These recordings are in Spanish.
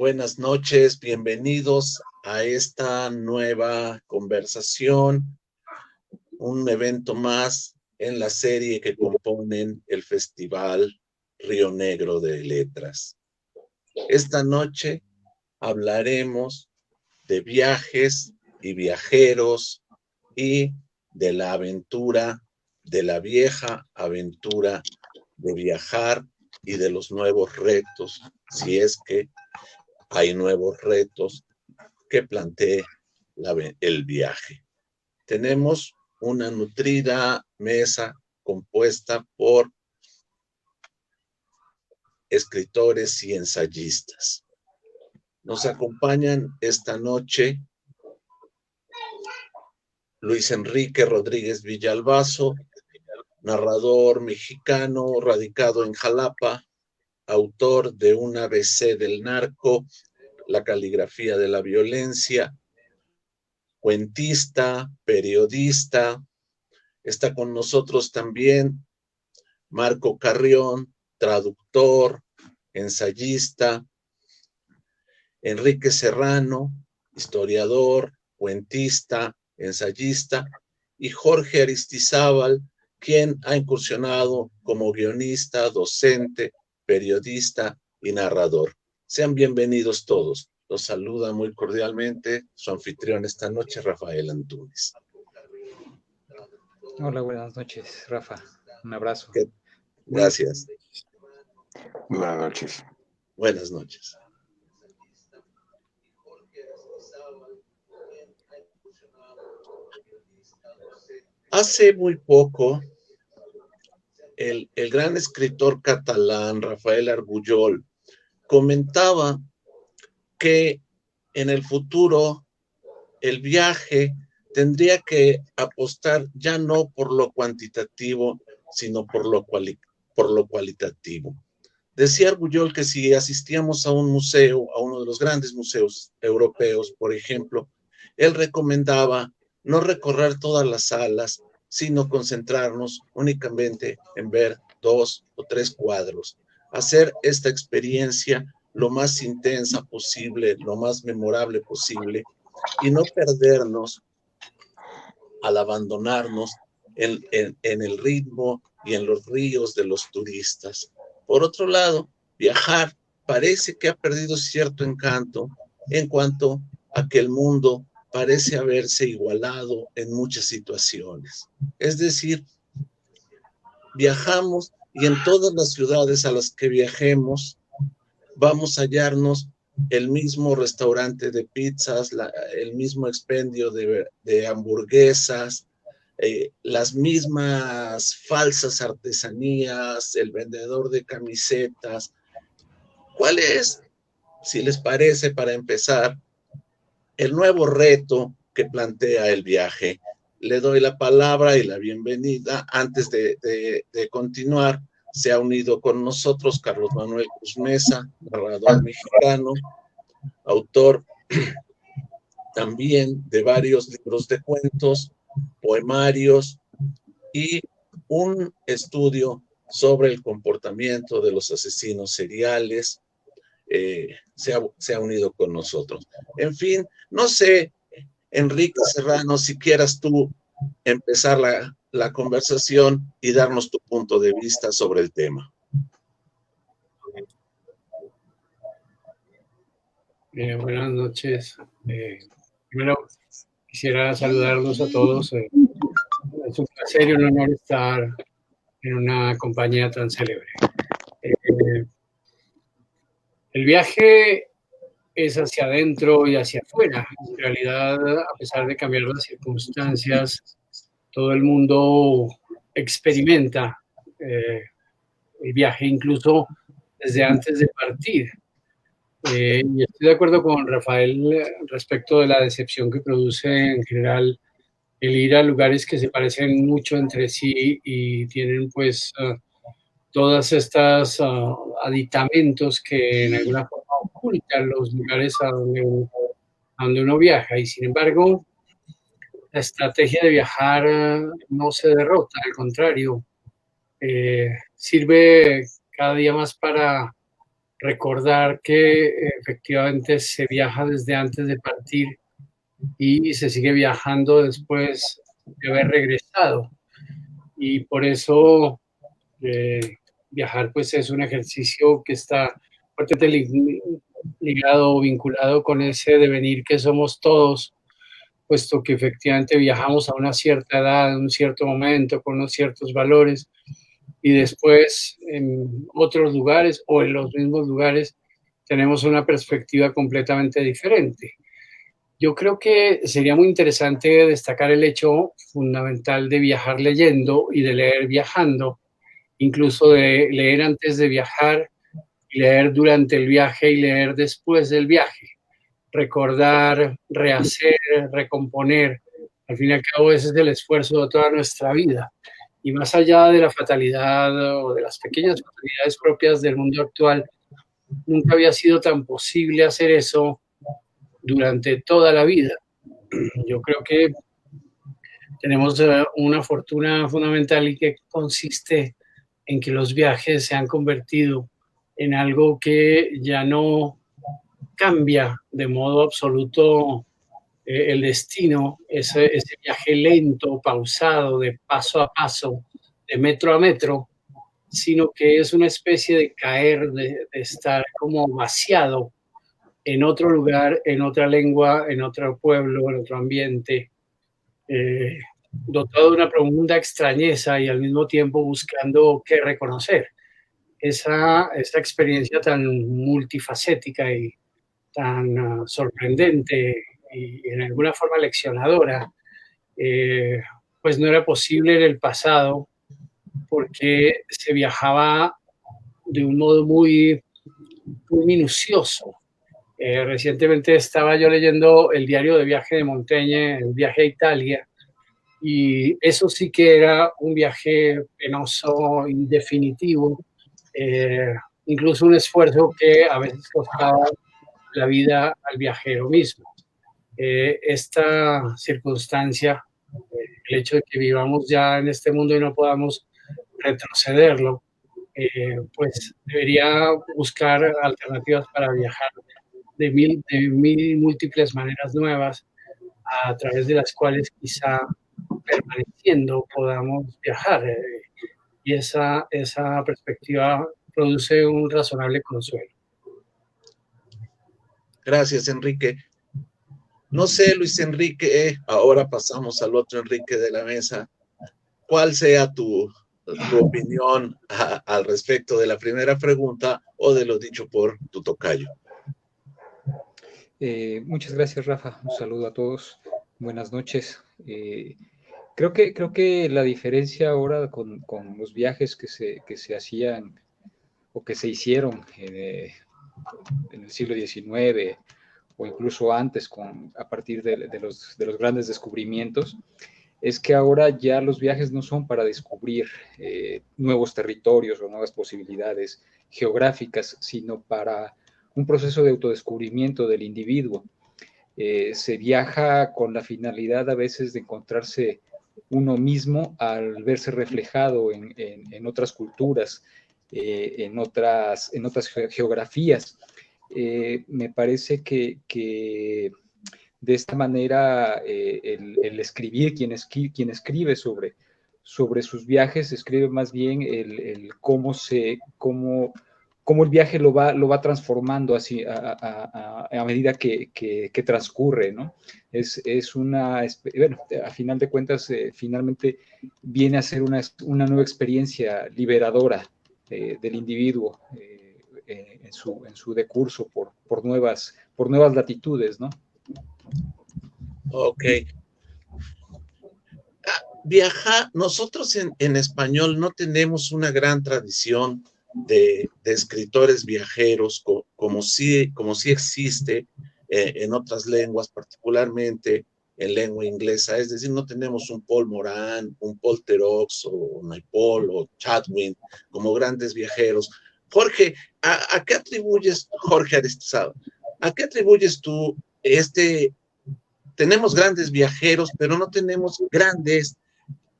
Buenas noches, bienvenidos a esta nueva conversación, un evento más en la serie que componen el Festival Río Negro de Letras. Esta noche hablaremos de viajes y viajeros y de la aventura, de la vieja aventura de viajar y de los nuevos retos, si es que hay nuevos retos que plantee el viaje. Tenemos una nutrida mesa compuesta por escritores y ensayistas. Nos acompañan esta noche Luis Enrique Rodríguez Villalbazo, narrador mexicano radicado en Jalapa, autor de un ABC del narco, La caligrafía de la violencia, cuentista, periodista. Está con nosotros también Marco Carrión, traductor, ensayista, Enrique Serrano, historiador, cuentista, ensayista, y Jorge Aristizábal, quien ha incursionado como guionista, docente, periodista y narrador. Sean bienvenidos todos. Los saluda muy cordialmente su anfitrión esta noche, Rafael Antunes. Hola, buenas noches, Rafa. Un abrazo. Gracias. Buenas noches. Buenas noches. Hace muy poco, el gran escritor catalán Rafael Argullol comentaba que en el futuro el viaje tendría que apostar ya no por lo cuantitativo, sino por lo cualitativo. Decía Argullol que si asistíamos a un museo, a uno de los grandes museos europeos, por ejemplo, él recomendaba no recorrer todas las salas, sino concentrarnos únicamente en ver 2 o 3 cuadros, hacer esta experiencia lo más intensa posible, lo más memorable posible, y no perdernos al abandonarnos en el ritmo y en los ríos de los turistas. Por otro lado, viajar parece que ha perdido cierto encanto en cuanto a que el mundo parece haberse igualado en muchas situaciones. Es decir, viajamos y en todas las ciudades a las que viajemos vamos a hallarnos el mismo restaurante de pizzas, el mismo expendio de hamburguesas, las mismas falsas artesanías, el vendedor de camisetas. ¿Cuál es, si les parece, para empezar, el nuevo reto que plantea el viaje? Le doy la palabra y la bienvenida. Antes de continuar, se ha unido con nosotros Carlos Manuel Cruz Mesa, narrador mexicano, autor también de varios libros de cuentos, poemarios y un estudio sobre el comportamiento de los asesinos seriales. Se ha unido con nosotros. En fin, no sé, Enrique Serrano, si quieras tú empezar la conversación y darnos tu punto de vista sobre el tema. Buenas noches. Primero quisiera saludarlos a todos. Es un placer y un honor estar en una compañía tan célebre. El viaje es hacia adentro y hacia afuera. En realidad, a pesar de cambiar las circunstancias, todo el mundo experimenta el viaje, incluso desde antes de partir. Y estoy de acuerdo con Rafael respecto de la decepción que produce en general el ir a lugares que se parecen mucho entre sí y tienen pues todas estas aditamentos que en alguna forma ocultan los lugares a donde uno viaja. Y sin embargo, la estrategia de viajar no se derrota, al contrario, sirve cada día más para recordar que efectivamente se viaja desde antes de partir y se sigue viajando después de haber regresado. Y por eso viajar pues es un ejercicio que está fuertemente ligado o vinculado con ese devenir que somos todos, puesto que efectivamente viajamos a una cierta edad, en un cierto momento, con unos ciertos valores, y después en otros lugares o en los mismos lugares tenemos una perspectiva completamente diferente. Yo creo que sería muy interesante destacar el hecho fundamental de viajar leyendo y de leer viajando, incluso de leer antes de viajar, leer durante el viaje y leer después del viaje. Recordar, rehacer, recomponer. Al fin y al cabo, ese es el esfuerzo de toda nuestra vida. Y más allá de la fatalidad o de las pequeñas fatalidades propias del mundo actual, nunca había sido tan posible hacer eso durante toda la vida. Yo creo que tenemos una fortuna fundamental y que consiste en que los viajes se han convertido en algo que ya no cambia de modo absoluto el destino, ese viaje lento, pausado, de paso a paso, de metro a metro, sino que es una especie de caer, de estar como vaciado en otro lugar, en otra lengua, en otro pueblo, en otro ambiente, dotado de una profunda extrañeza y al mismo tiempo buscando qué reconocer. Esa experiencia tan multifacética y tan sorprendente y en alguna forma leccionadora, pues no era posible en el pasado porque se viajaba de un modo muy, muy minucioso. Recientemente estaba yo leyendo el diario de viaje de Montaigne, el viaje a Italia, y eso sí que era un viaje penoso, indefinitivo, incluso un esfuerzo que a veces costaba la vida al viajero mismo. Esta circunstancia, el hecho de que vivamos ya en este mundo y no podamos retrocederlo, pues debería buscar alternativas para viajar de mil múltiples maneras nuevas, a través de las cuales quizá permaneciendo podamos viajar. Y esa perspectiva produce un razonable consuelo. Gracias, Enrique. No sé, Luis Enrique, ahora pasamos al otro Enrique de la mesa. ¿Cuál sea tu opinión al respecto de la primera pregunta o de lo dicho por tu tocayo? Muchas gracias, Rafa. Un saludo a todos. Buenas noches. Creo que la diferencia ahora con los viajes que se hacían o que se hicieron en el siglo XIX o incluso antes a partir de los grandes descubrimientos, es que ahora ya los viajes no son para descubrir nuevos territorios o nuevas posibilidades geográficas, sino para un proceso de autodescubrimiento del individuo. Se viaja con la finalidad a veces de encontrarse uno mismo al verse reflejado en otras culturas, en otras geografías. Me parece que de esta manera el escribir, quien escribe sobre sus viajes, escribe más bien el cómo el viaje lo va transformando así a medida que transcurre, ¿no? Bueno, a final de cuentas, finalmente viene a ser una nueva experiencia liberadora del individuo en su decurso por nuevas latitudes, ¿no? Ok. Viajar, nosotros en español no tenemos una gran tradición de escritores viajeros como sí existe en otras lenguas, particularmente en lengua inglesa. Es decir, no tenemos un Paul Morán, un Paul Theroux o Naipaul o Chatwin como grandes viajeros. Jorge, ¿a qué atribuyes, Jorge Aristizábal, a qué atribuyes tú tenemos grandes viajeros, pero no tenemos grandes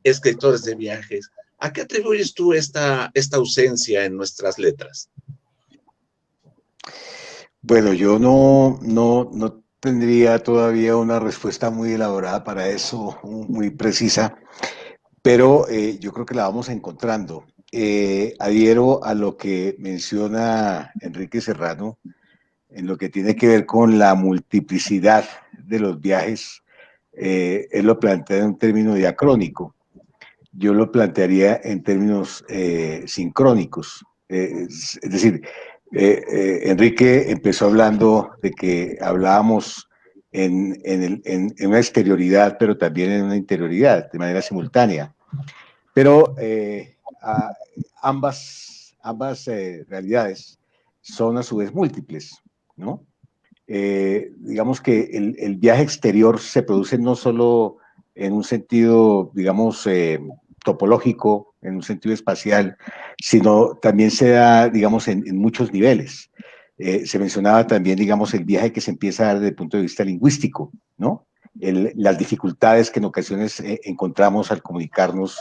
escritores de viajes? ¿A qué atribuyes tú esta ausencia en nuestras letras? Bueno, yo no tendría todavía una respuesta muy elaborada para eso, muy precisa, pero yo creo que la vamos encontrando. Adhiero a lo que menciona Enrique Serrano en lo que tiene que ver con la multiplicidad de los viajes. Él lo plantea en un término diacrónico. Yo lo plantearía en términos sincrónicos. Es decir, Enrique empezó hablando de que hablábamos en una exterioridad, pero también en una interioridad, de manera simultánea. Pero ambas realidades son a su vez múltiples, ¿no? Digamos que el viaje exterior se produce no solo en un sentido, digamos, topológico, en un sentido espacial, sino también se da, digamos, en muchos niveles. Se mencionaba también, digamos, el viaje que se empieza a dar desde el punto de vista lingüístico, ¿no? Las dificultades que en ocasiones encontramos al comunicarnos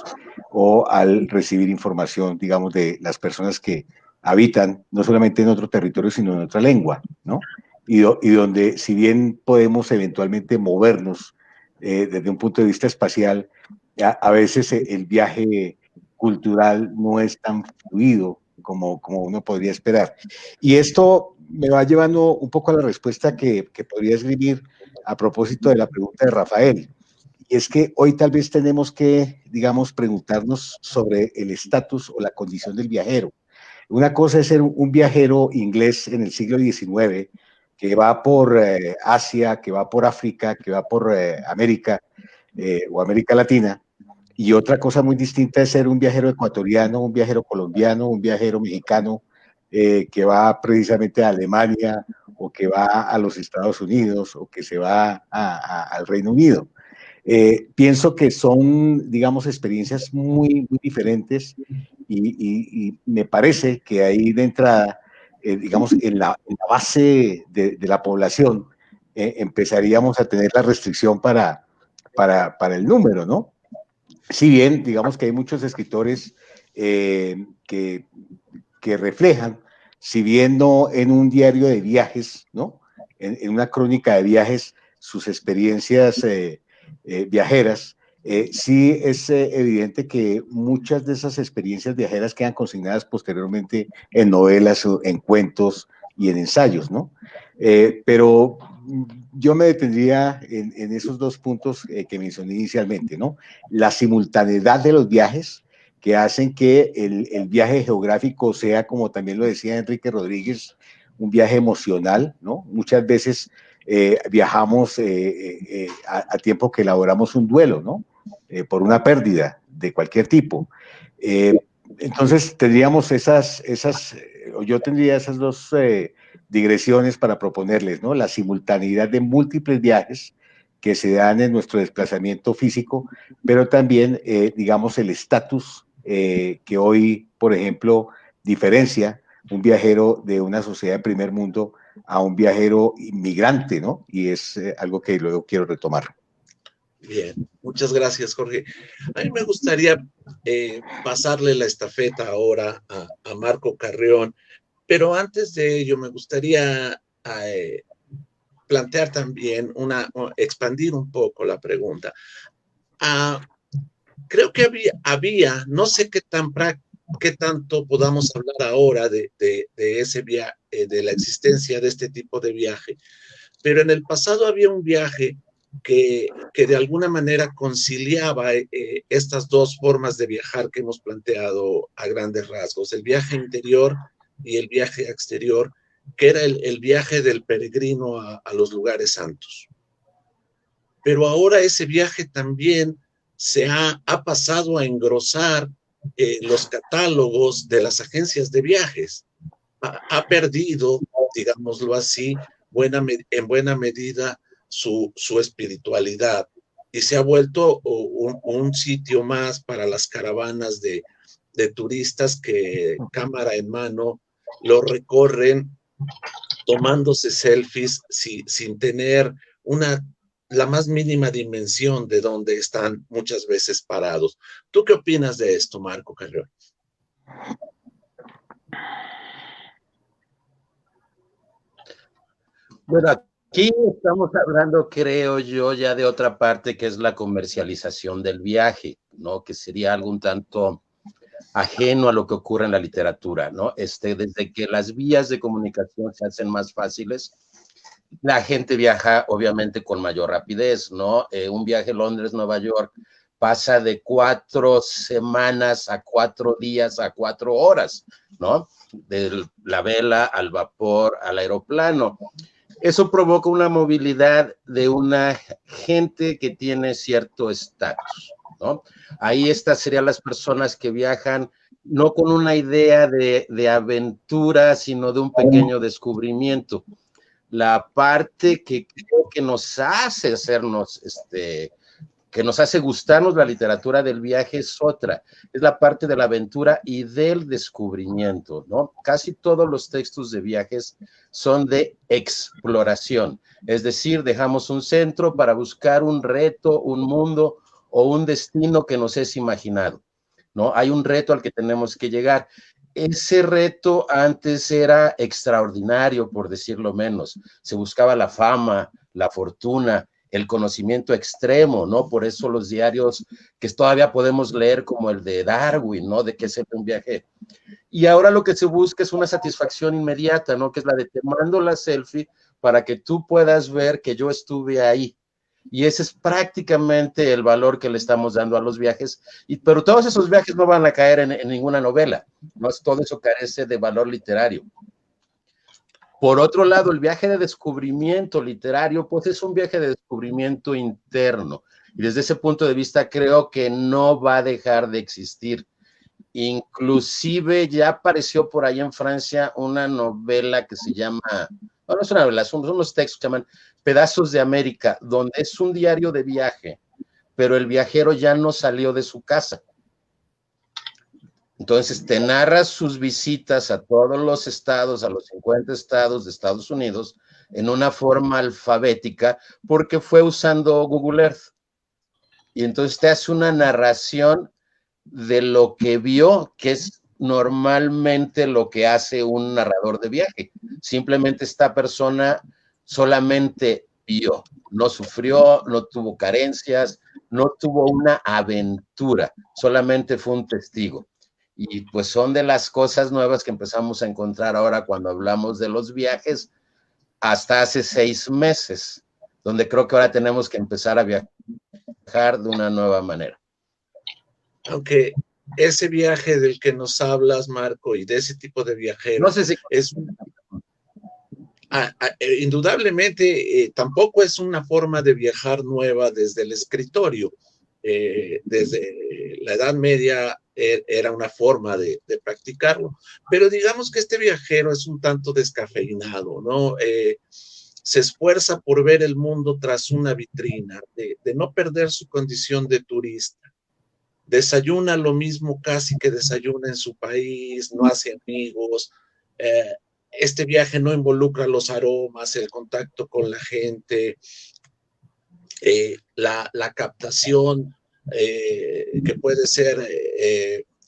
o al recibir información, digamos, de las personas que habitan no solamente en otro territorio, sino en otra lengua, ¿no? Y donde, si bien podemos eventualmente movernos desde un punto de vista espacial, a veces el viaje cultural no es tan fluido como uno podría esperar. Y esto me va llevando un poco a la respuesta que podría escribir a propósito de la pregunta de Rafael. Y es que hoy tal vez tenemos que, digamos, preguntarnos sobre el estatus o la condición del viajero. Una cosa es ser un viajero inglés en el siglo XIX que va por Asia, que va por África, que va por América o América Latina. Y otra cosa muy distinta es ser un viajero ecuatoriano, un viajero colombiano, un viajero mexicano que va precisamente a Alemania o que va a los Estados Unidos o que se va al Reino Unido. Pienso que son, digamos, experiencias muy diferentes y me parece que ahí de entrada, digamos, en la base de la población, empezaríamos a tener la restricción para el número, ¿no? Si bien, digamos que hay muchos escritores que reflejan, si bien no en un diario de viajes, ¿no? En una crónica de viajes, sus experiencias viajeras, sí es evidente que muchas de esas experiencias viajeras quedan consignadas posteriormente en novelas, en cuentos y en ensayos, ¿no? Pero yo me detendría en esos dos puntos que mencioné inicialmente, ¿no? La simultaneidad de los viajes, que hacen que el viaje geográfico sea, como también lo decía Enrique Rodríguez, un viaje emocional, ¿no? Muchas veces viajamos a tiempo que elaboramos un duelo, ¿no? Por una pérdida de cualquier tipo. Entonces tendríamos yo tendría esas dos digresiones para proponerles, ¿no? La simultaneidad de múltiples viajes que se dan en nuestro desplazamiento físico, pero también, digamos, el estatus que hoy, por ejemplo, diferencia un viajero de una sociedad de primer mundo a un viajero inmigrante, ¿no? Y es algo que luego quiero retomar. Bien, muchas gracias, Jorge. A mí me gustaría pasarle la estafeta ahora a Marco Carrión, pero antes de ello me gustaría plantear también expandir un poco la pregunta. Creo que había, no sé qué tanto podamos hablar ahora de ese viaje, de la existencia de este tipo de viaje, pero en el pasado había un viaje que de alguna manera conciliaba estas dos formas de viajar que hemos planteado a grandes rasgos, el viaje interior y el viaje exterior, que era el viaje del peregrino a los lugares santos. Pero ahora ese viaje también ha pasado a engrosar los catálogos de las agencias de viajes. Ha perdido, digámoslo así, en buena medida su espiritualidad y se ha vuelto un sitio más para las caravanas de turistas que cámara en mano lo recorren tomándose selfies sin tener la más mínima dimensión de dónde están muchas veces parados. ¿Tú qué opinas de esto, Marco Carrión? Bueno, aquí estamos hablando, creo yo, ya de otra parte que es la comercialización del viaje, ¿no? Que sería algo un tanto ajeno a lo que ocurre en la literatura, ¿no? Desde que las vías de comunicación se hacen más fáciles, la gente viaja obviamente con mayor rapidez, ¿no? Un viaje Londres-Nueva York pasa de 4 semanas a 4 días a 4 horas, ¿no? De la vela al vapor al aeroplano. Eso provoca una movilidad de una gente que tiene cierto estatus, ¿no? Ahí estas serían las personas que viajan no con una idea de aventura, sino de un pequeño descubrimiento. La parte que creo que nos hace hacernos, que nos hace gustarnos la literatura del viaje es otra, es la parte de la aventura y del descubrimiento, ¿no? Casi todos los textos de viajes son de exploración, es decir, dejamos un centro para buscar un reto, un mundo o un destino que nos es imaginado, ¿no? Hay un reto al que tenemos que llegar. Ese reto antes era extraordinario, por decirlo menos. Se buscaba la fama, la fortuna, el conocimiento extremo, ¿no? Por eso los diarios que todavía podemos leer, como el de Darwin, ¿no? De que es un viaje. Y ahora lo que se busca es una satisfacción inmediata, ¿no? Que es la de te mando la selfie para que tú puedas ver que yo estuve ahí. Y ese es prácticamente el valor que le estamos dando a los viajes, pero todos esos viajes no van a caer en ninguna novela, ¿no? Todo eso carece de valor literario. Por otro lado, el viaje de descubrimiento literario, pues es un viaje de descubrimiento interno, y desde ese punto de vista creo que no va a dejar de existir. Inclusive ya apareció por ahí en Francia una novela que se llama, no, no es una novela, son unos textos que se llaman Pedazos de América, donde es un diario de viaje, pero el viajero ya no salió de su casa. Entonces te narra sus visitas a todos los estados, a los 50 estados de Estados Unidos, en una forma alfabética, porque fue usando Google Earth. Y entonces te hace una narración de lo que vio, que es normalmente lo que hace un narrador de viaje. Simplemente esta persona solamente vio, no sufrió, no tuvo carencias, no tuvo una aventura, solamente fue un testigo. Y pues son de las cosas nuevas que empezamos a encontrar ahora cuando hablamos de los viajes, hasta hace 6 meses, donde creo que ahora tenemos que empezar a viajar de una nueva manera. Aunque ese viaje del que nos hablas, Marco, y de ese tipo de viajero, no sé si es indudablemente tampoco es una forma de viajar nueva desde el escritorio. Desde la Edad Media era una forma de practicarlo, pero digamos que este viajero es un tanto descafeinado, ¿no? Se esfuerza por ver el mundo tras una vitrina, de no perder su condición de turista. Desayuna lo mismo casi que desayuna en su país, no hace amigos. Este viaje no involucra los aromas, el contacto con la gente, la captación que puede ser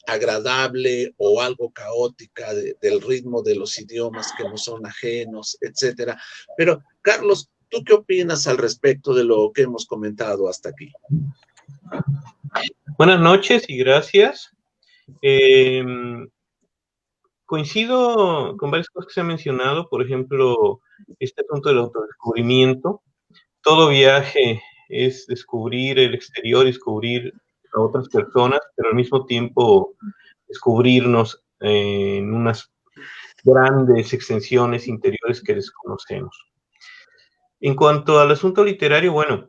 agradable o algo caótica del ritmo de los idiomas que no son ajenos, etcétera. Pero, Carlos, ¿tú qué opinas al respecto de lo que hemos comentado hasta aquí? Buenas noches y gracias. Coincido con varias cosas que se han mencionado, por ejemplo, este asunto del autodescubrimiento. Todo viaje es descubrir el exterior, descubrir a otras personas, pero al mismo tiempo descubrirnos en unas grandes extensiones interiores que desconocemos. En cuanto al asunto literario, bueno,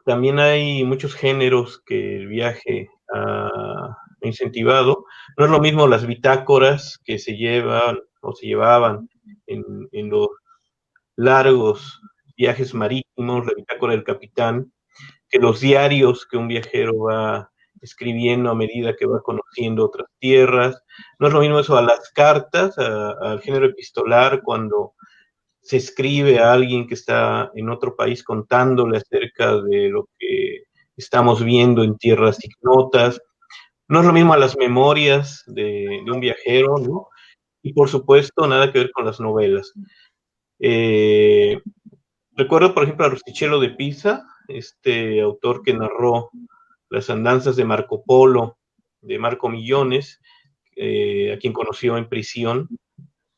también hay muchos géneros que el viaje ha incentivado. No es lo mismo las bitácoras que se llevan o se llevaban en los largos viajes marítimos, la bitácora del capitán, que los diarios que un viajero va escribiendo a medida que va conociendo otras tierras. No es lo mismo eso a las cartas, al género epistolar, cuando se escribe a alguien que está en otro país contándole acerca de lo que estamos viendo en tierras ignotas. No es lo mismo a las memorias de un viajero, ¿no? Y por supuesto, nada que ver con las novelas. Recuerdo, por ejemplo, a Rustichello de Pisa, este autor que narró las andanzas de Marco Polo, de Marco Millones, a quien conoció en prisión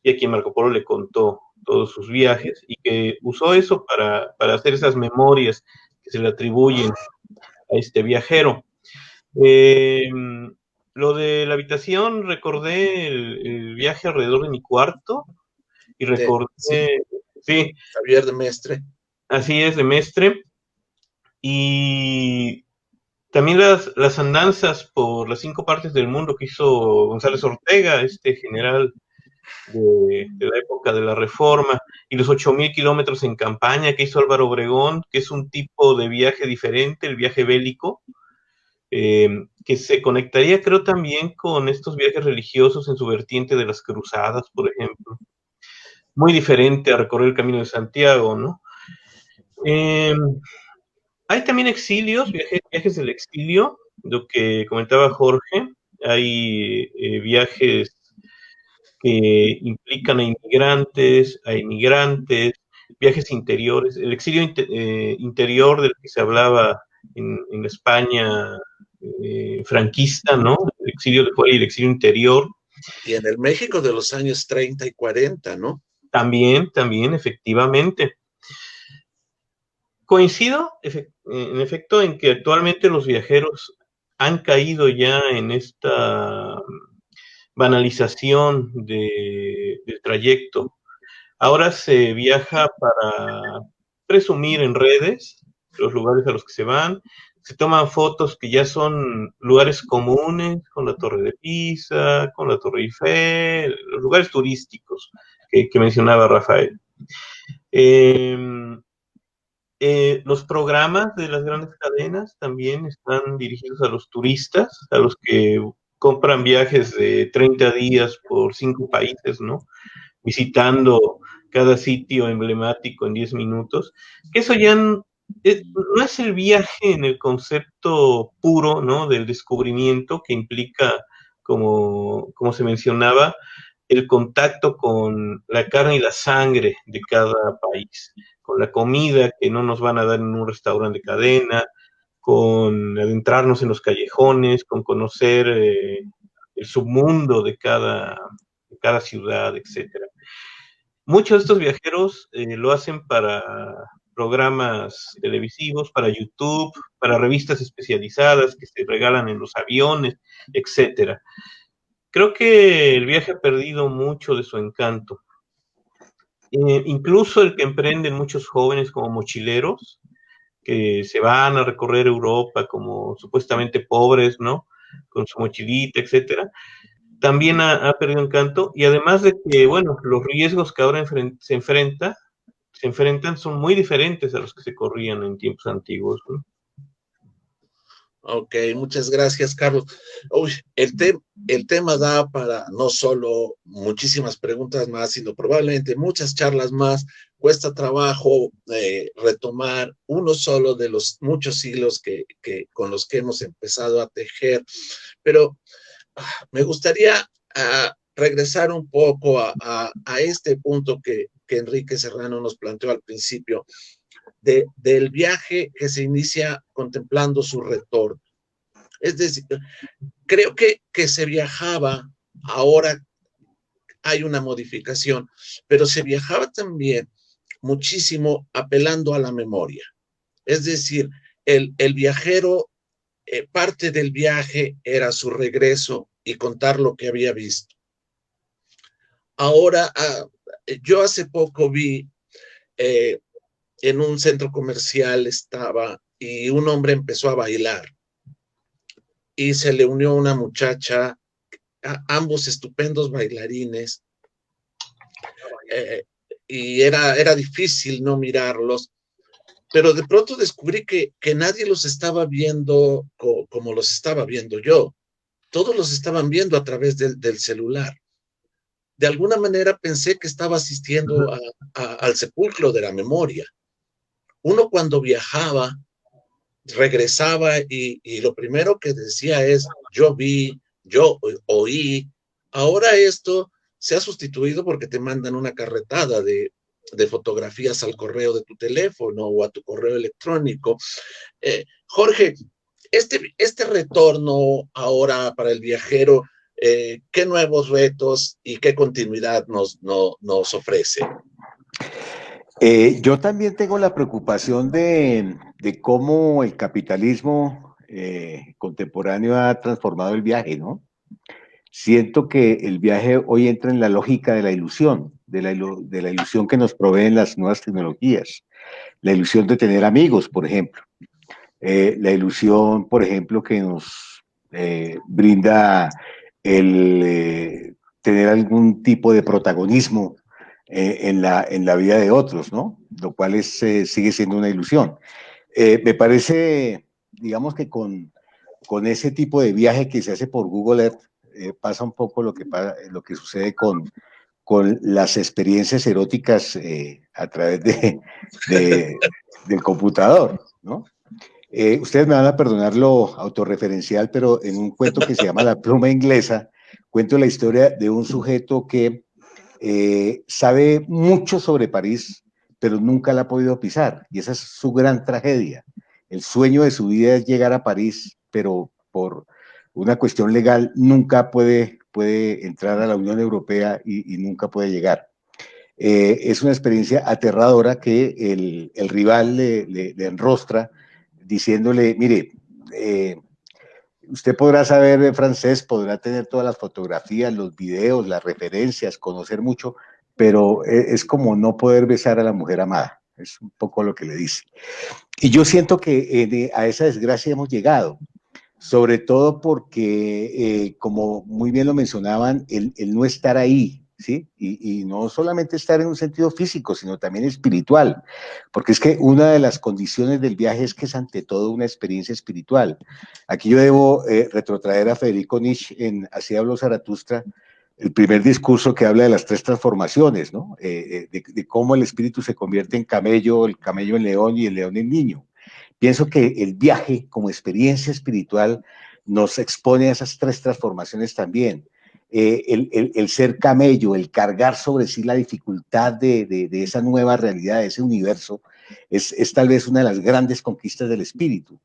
y a quien Marco Polo le contó todos sus viajes y que usó eso para hacer esas memorias que se le atribuyen a este viajero. Lo de la habitación, recordé el viaje alrededor de mi cuarto y recordé, sí, Javier de Mestre. Así es, de Mestre, y también las andanzas por las 5 partes del mundo que hizo González Ortega, este general de la época de la Reforma, y los 8,000 kilómetros en campaña que hizo Álvaro Obregón, que es un tipo de viaje diferente, el viaje bélico, que se conectaría, creo, también con estos viajes religiosos en su vertiente de las cruzadas, por ejemplo. Muy diferente a recorrer el Camino de Santiago, ¿no? Hay también exilios, viajes del exilio, lo que comentaba Jorge. Hay viajes que implican a inmigrantes, viajes interiores. El exilio interior del que se hablaba en España franquista, ¿no? El exilio de fuera y el exilio interior. Y en el México de los años 30 y 40, ¿no? También, efectivamente. Coincido, en efecto, en que actualmente los viajeros han caído ya en esta banalización del trayecto. Ahora se viaja para presumir en redes los lugares a los que se van, se toman fotos que ya son lugares comunes, con la Torre de Pisa, con la Torre Eiffel, los lugares turísticos que mencionaba Rafael. Los programas de las grandes cadenas también están dirigidos a los turistas, a los que compran viajes de 30 días por 5 países, ¿no? Visitando cada sitio emblemático en 10 minutos. Que eso ya no es el viaje en el concepto puro, ¿no? Del descubrimiento que implica, como se mencionaba, el contacto con la carne y la sangre de cada país, con la comida que no nos van a dar en un restaurante de cadena, con adentrarnos en los callejones, con conocer el submundo de cada ciudad, etcétera. Muchos de estos viajeros lo hacen para programas televisivos, para YouTube, para revistas especializadas que se regalan en los aviones, etcétera. Creo que el viaje ha perdido mucho de su encanto. Incluso el que emprenden muchos jóvenes como mochileros, que se van a recorrer Europa como supuestamente pobres, ¿no? Con su mochilita, etcétera, también ha perdido encanto, y además de que, bueno, los riesgos que ahora se enfrentan son muy diferentes a los que se corrían en tiempos antiguos, ¿no? Ok, muchas gracias, Carlos. Uy, el tema da para no solo muchísimas preguntas más, sino probablemente muchas charlas más. Cuesta trabajo retomar uno solo de los muchos hilos con los que hemos empezado a tejer, pero me gustaría regresar un poco a este punto que Enrique Serrano nos planteó al principio, del viaje que se inicia contemplando su retorno. Es decir, creo que se viajaba, ahora hay una modificación, pero se viajaba también muchísimo apelando a la memoria. Es decir, el viajero, parte del viaje era su regreso y contar lo que había visto. Ahora, yo hace poco vi en un centro comercial estaba y un hombre empezó a bailar y se le unió una muchacha, ambos estupendos bailarines, y era difícil no mirarlos, pero de pronto descubrí que nadie los estaba viendo como los estaba viendo yo. Todos los estaban viendo a través del celular. De alguna manera pensé que estaba asistiendo al sepulcro de la memoria. Uno cuando viajaba, regresaba y lo primero que decía es, yo vi, yo oí. Ahora esto se ha sustituido porque te mandan una carretada de de fotografías al correo de tu teléfono o a tu correo electrónico. Jorge, este retorno ahora para el viajero, ¿qué nuevos retos y qué continuidad nos ofrece? Yo también tengo la preocupación de cómo el capitalismo contemporáneo ha transformado el viaje, ¿no? Siento que el viaje hoy entra en la lógica de la ilusión, de la ilusión que nos proveen las nuevas tecnologías, la ilusión de tener amigos, por ejemplo, la ilusión, por ejemplo, que nos brinda el tener algún tipo de protagonismo en la vida de otros, ¿no? Lo cual sigue siendo una ilusión. Me parece, digamos que con ese tipo de viaje que se hace por Google Earth, pasa un poco lo que sucede con las experiencias eróticas a través del computador, ¿no? Ustedes me van a perdonar lo autorreferencial, pero en un cuento que se llama La pluma inglesa, cuento la historia de un sujeto que sabe mucho sobre París, pero nunca la ha podido pisar, y esa es su gran tragedia. El sueño de su vida es llegar a París, pero por una cuestión legal nunca puede entrar a la Unión Europea y nunca puede llegar. Es una experiencia aterradora que el rival le enrostra diciéndole, mire, usted podrá saber francés, podrá tener todas las fotografías, los videos, las referencias, conocer mucho, pero es como no poder besar a la mujer amada. Es un poco lo que le dice. Y yo siento que a esa desgracia hemos llegado, sobre todo porque, como muy bien lo mencionaban, el no estar ahí, ¿sí? Y no solamente estar en un sentido físico, sino también espiritual, porque es que una de las condiciones del viaje es que es ante todo una experiencia espiritual. Aquí yo debo retrotraer a Federico Nietzsche en Así habló Zaratustra, el primer discurso que habla de las tres transformaciones, ¿no? De cómo el espíritu se convierte en camello, el camello en león y el león en niño. Pienso que el viaje como experiencia espiritual nos expone a esas tres transformaciones también. El ser camello, el cargar sobre sí la dificultad de esa nueva realidad, de ese universo, es tal vez una de las grandes conquistas del espíritu.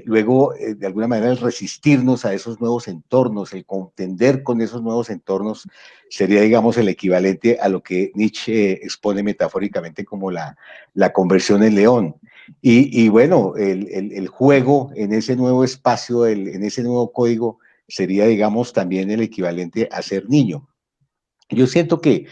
Luego, de alguna manera, el resistirnos a esos nuevos entornos, el contender con esos nuevos entornos, sería, digamos, el equivalente a lo que Nietzsche expone metafóricamente como la conversión en león. Y bueno, el juego en ese nuevo espacio, en ese nuevo código, sería, digamos, también el equivalente a ser niño. Yo siento que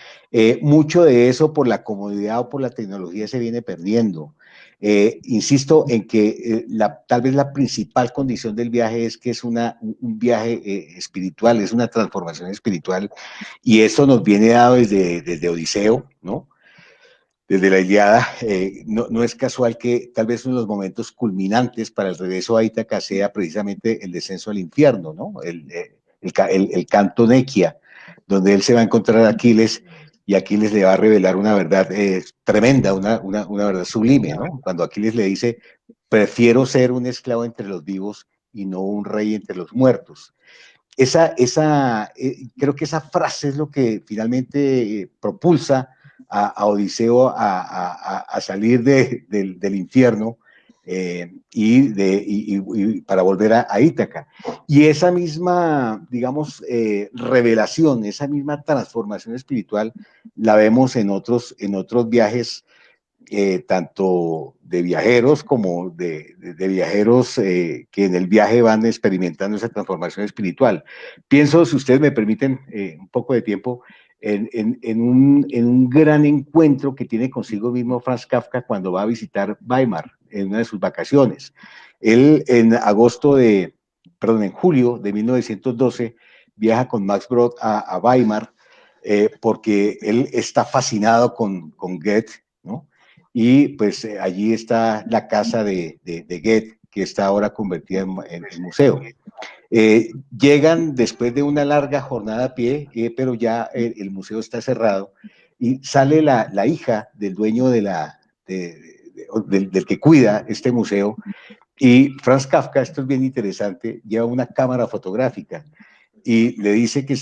mucho de eso por la comodidad o por la tecnología se viene perdiendo. Insisto en que tal vez la principal condición del viaje es que es un viaje espiritual, es una transformación espiritual, y eso nos viene dado desde Odiseo, ¿no? Desde la Ilíada. No es casual que tal vez uno de los momentos culminantes para el regreso a Ítaca sea precisamente el descenso al infierno, ¿no? El canto Nequia, donde él se va a encontrar a Aquiles y Aquiles le va a revelar una verdad tremenda, una verdad sublime, ¿no? Cuando Aquiles le dice, prefiero ser un esclavo entre los vivos y no un rey entre los muertos. Creo que esa frase es lo que finalmente propulsa a Odiseo a salir del infierno y para volver a Ítaca. Y esa misma, digamos, revelación, esa misma transformación espiritual la vemos en otros viajes, tanto de viajeros como de viajeros que en el viaje van experimentando esa transformación espiritual. Pienso, si ustedes me permiten un poco de tiempo, en un gran encuentro que tiene consigo mismo Franz Kafka cuando va a visitar Weimar en una de sus vacaciones. Él en julio de 1912 viaja con Max Brod a Weimar porque él está fascinado con Goethe, ¿no? Y pues allí está la casa de Goethe, que está ahora convertida en museo. Llegan después de una larga jornada a pie, pero ya el museo está cerrado, y sale la hija del dueño del que cuida este museo, y Franz Kafka, esto es bien interesante, lleva una cámara fotográfica, y le dice que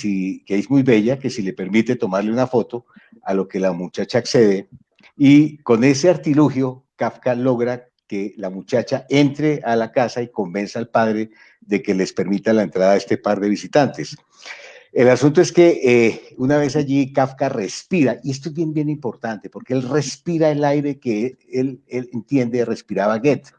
es muy bella, que si le permite tomarle una foto, a lo que la muchacha accede. Y con ese artilugio, Kafka logra que la muchacha entre a la casa y convenza al padre de que les permita la entrada a este par de visitantes. El asunto es que una vez allí Kafka respira, y esto es bien, bien importante, porque él respira el aire que él entiende respiraba Goethe.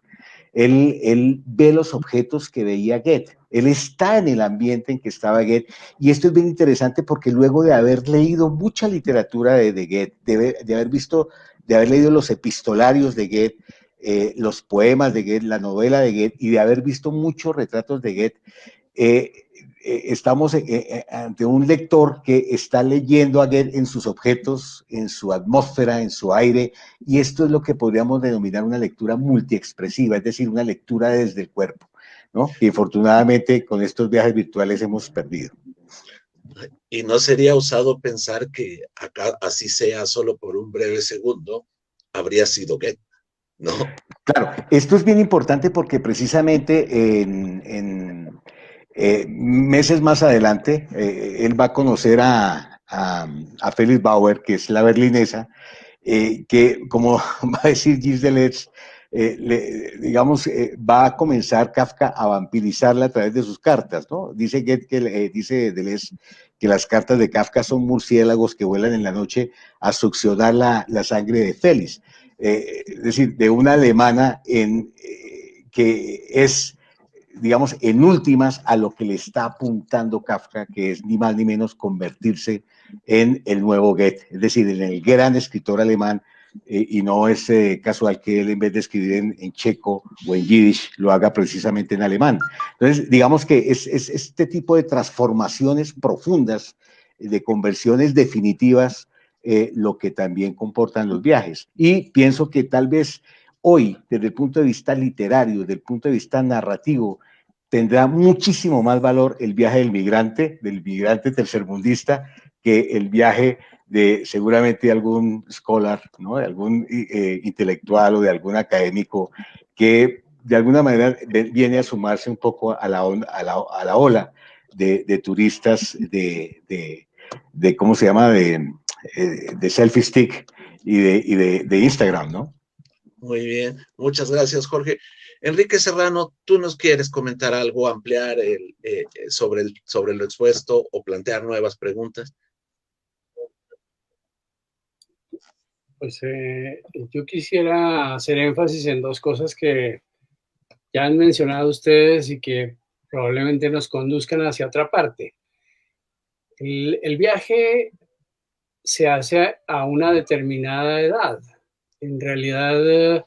Él ve los objetos que veía Goethe. Él está en el ambiente en que estaba Goethe. Y esto es bien interesante porque luego de haber leído mucha literatura de Goethe, de haber visto, de haber leído los epistolarios de Goethe, los poemas de Goethe, la novela de Goethe, y de haber visto muchos retratos de Goethe, estamos ante un lector que está leyendo a Goethe en sus objetos, en su atmósfera, en su aire, y esto es lo que podríamos denominar una lectura multiexpresiva, es decir, una lectura desde el cuerpo, ¿no? Y afortunadamente con estos viajes virtuales hemos perdido. Y no sería osado pensar que acá, así sea solo por un breve segundo, habría sido Goethe, ¿no? Claro, esto es bien importante porque precisamente meses más adelante, él va a conocer a Felix Bauer, que es la berlinesa, que, como va a decir Gilles Deleuze, digamos, va a comenzar Kafka a vampirizarla a través de sus cartas, ¿no? Dice dice Deleuze que las cartas de Kafka son murciélagos que vuelan en la noche a succionar la sangre de Félix. Es decir, de una alemana que es, digamos, en últimas a lo que le está apuntando Kafka, que es ni más ni menos convertirse en el nuevo Goethe, es decir, en el gran escritor alemán, y no es casual que él en vez de escribir en checo o en yiddish lo haga precisamente en alemán. Entonces, digamos que es este tipo de transformaciones profundas, de conversiones definitivas, lo que también comportan los viajes. Y pienso que tal vez hoy, desde el punto de vista literario, desde el punto de vista narrativo, tendrá muchísimo más valor el viaje del migrante tercermundista, que el viaje de seguramente algún scholar, ¿no? De algún intelectual o de algún académico que de alguna manera viene a sumarse un poco a la ola de turistas de ¿cómo se llama? De selfie stick y de Instagram, ¿no? Muy bien, muchas gracias, Jorge. Enrique Serrano, ¿tú nos quieres comentar algo, ampliar sobre lo expuesto o plantear nuevas preguntas? Pues yo quisiera hacer énfasis en dos cosas que ya han mencionado ustedes y que probablemente nos conduzcan hacia otra parte. El viaje se hace a una determinada edad. En realidad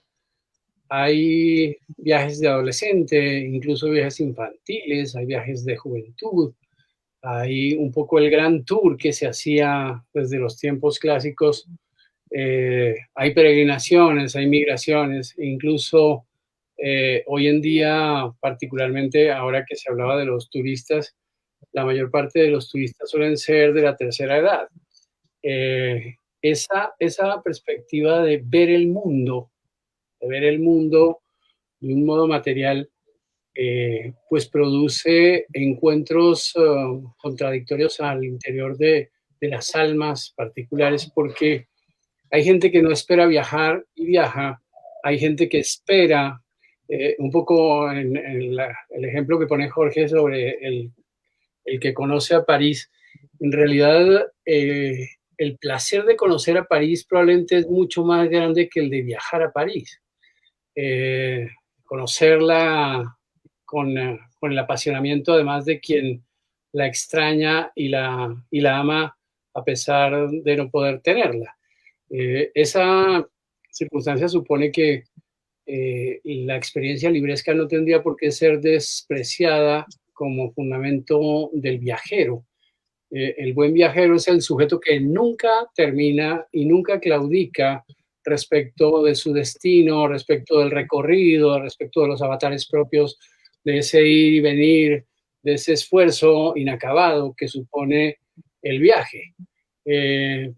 hay viajes de adolescente, incluso viajes infantiles, hay viajes de juventud, hay un poco el gran tour que se hacía desde los tiempos clásicos. Hay peregrinaciones, hay migraciones, incluso hoy en día, particularmente ahora que se hablaba de los turistas, la mayor parte de los turistas suelen ser de la tercera edad. Esa perspectiva de ver el mundo de un modo material, pues produce encuentros contradictorios al interior de las almas particulares, porque hay gente que no espera viajar y viaja, hay gente que espera, un poco en el ejemplo que pone Jorge sobre el que conoce a París. En realidad, el placer de conocer a París probablemente es mucho más grande que el de viajar a París. Conocerla con el apasionamiento, además de quien la extraña y la ama a pesar de no poder tenerla. Esa circunstancia supone que la experiencia libresca no tendría por qué ser despreciada como fundamento del viajero. El buen viajero es el sujeto que nunca termina y nunca claudica respecto de su destino, respecto del recorrido, respecto de los avatares propios de ese ir y venir, de ese esfuerzo inacabado que supone el viaje.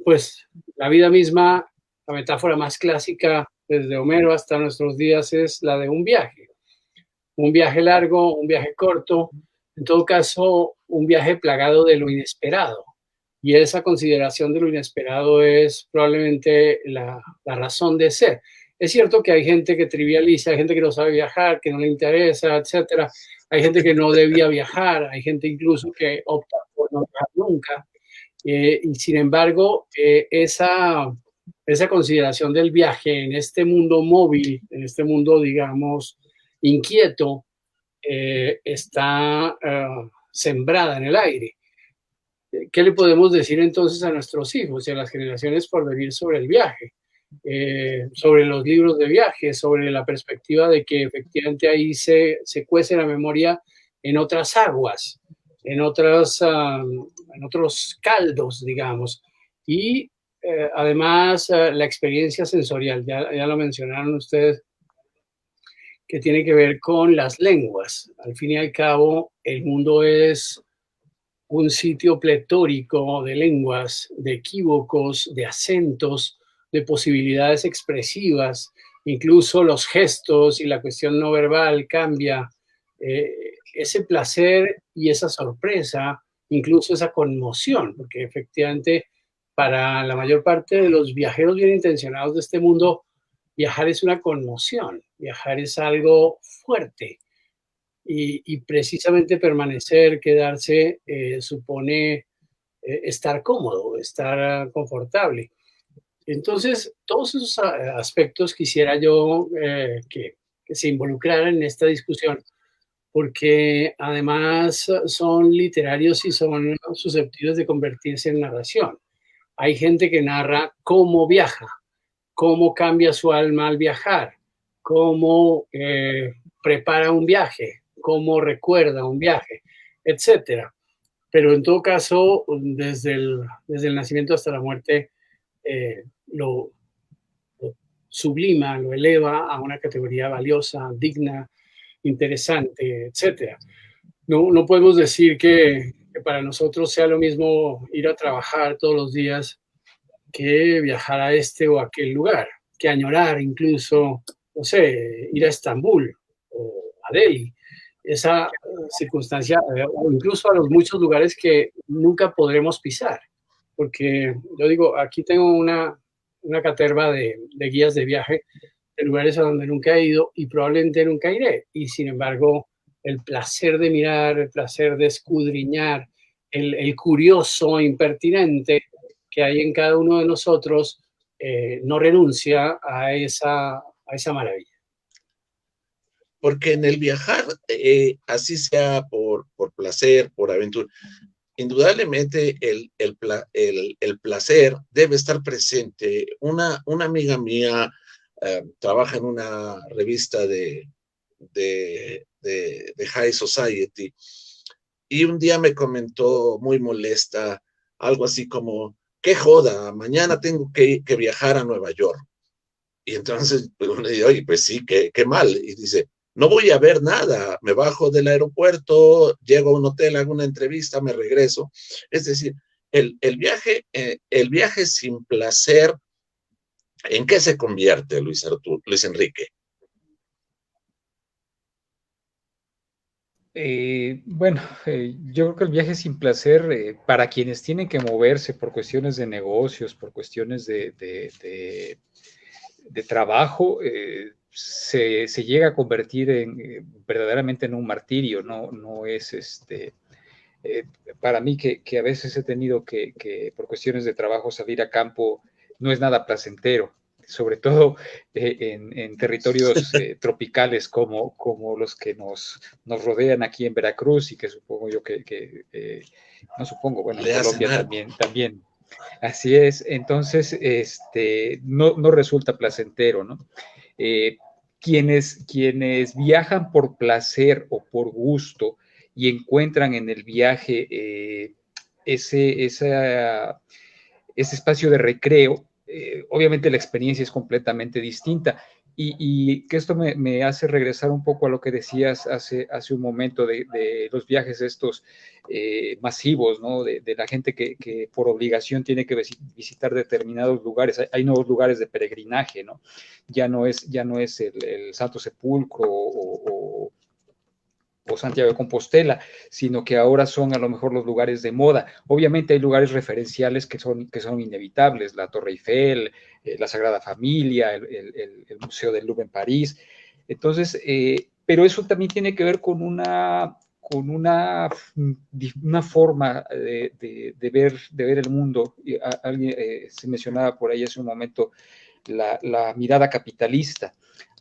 Pues la vida misma, la metáfora más clásica desde Homero hasta nuestros días es la de un viaje largo, un viaje corto, En todo caso, un viaje plagado de lo inesperado. Y esa consideración de lo inesperado es probablemente la razón de ser. Es cierto que hay gente que trivializa, hay gente que no sabe viajar, que no le interesa, etcétera. Hay gente que no debía viajar, hay gente incluso que opta por no viajar nunca. Y sin embargo, esa consideración del viaje en este mundo móvil, en este mundo, digamos, inquieto, está sembrada en el aire. ¿Qué le podemos decir entonces a nuestros hijos y a las generaciones por venir sobre el viaje? Sobre los libros de viaje, sobre la perspectiva de que efectivamente ahí se cuece la memoria en otras aguas, en otros caldos, digamos. Y además la experiencia sensorial, ya lo mencionaron ustedes, que tiene que ver con las lenguas. Al fin y al cabo, el mundo es un sitio pletórico de lenguas, de equívocos, de acentos, de posibilidades expresivas, incluso los gestos y la cuestión no verbal cambia. Ese placer y esa sorpresa, incluso esa conmoción, porque efectivamente para la mayor parte de los viajeros bien intencionados de este mundo, viajar es una conmoción, viajar es algo fuerte. Y precisamente permanecer, quedarse, supone estar cómodo, estar confortable. Entonces, todos esos aspectos quisiera yo que se involucraran en esta discusión, porque además son literarios y son susceptibles de convertirse en narración. Hay gente que narra cómo viaja, cómo cambia su alma al viajar, cómo prepara un viaje, cómo recuerda un viaje, etcétera. Pero en todo caso, desde el nacimiento hasta la muerte, lo sublima, lo eleva a una categoría valiosa, digna, interesante, etcétera. No podemos decir que para nosotros sea lo mismo ir a trabajar todos los días que viajar a este o aquel lugar, que añorar incluso, no sé, ir a Estambul o a Delhi. Esa circunstancia, o incluso a los muchos lugares que nunca podremos pisar. Porque yo digo, aquí tengo una caterva de guías de viaje de lugares a donde nunca he ido y probablemente nunca iré. Y sin embargo, el placer de mirar, el placer de escudriñar, el curioso impertinente que hay en cada uno de nosotros, no renuncia a esa maravilla. Porque en el viajar, así sea por placer, por aventura, indudablemente el placer debe estar presente. Una amiga mía trabaja en una revista de High Society y un día me comentó muy molesta algo así como, qué joda, mañana tengo que viajar a Nueva York. Y entonces pues, le digo, oye, pues sí, qué mal. Y dice, no voy a ver nada, me bajo del aeropuerto, llego a un hotel, hago una entrevista, me regreso. Es decir, el viaje sin placer, ¿en qué se convierte, Luis Enrique? Yo creo que el viaje sin placer, para quienes tienen que moverse por cuestiones de negocios, por cuestiones de trabajo, se llega a convertir verdaderamente en un martirio, no es para mí que a veces he tenido que por cuestiones de trabajo salir a campo, no es nada placentero, sobre todo en territorios tropicales como los que nos rodean aquí en Veracruz y que supongo yo no supongo, bueno, en Colombia también. Así es, entonces no resulta placentero, ¿no? Quienes viajan por placer o por gusto y encuentran en el viaje ese espacio de recreo, obviamente la experiencia es completamente distinta. Y que esto me hace regresar un poco a lo que decías hace un momento de los viajes estos masivos, ¿no? De la gente que por obligación tiene que visitar determinados lugares. Hay nuevos lugares de peregrinaje, ¿no? Ya no es el Santo Sepulcro o Santiago de Compostela, sino que ahora son a lo mejor los lugares de moda. Obviamente hay lugares referenciales que son inevitables, la Torre Eiffel, la Sagrada Familia, el Museo del Louvre en París. Entonces, pero eso también tiene que ver con una forma de ver el mundo. Alguien se mencionaba por ahí hace un momento la mirada capitalista.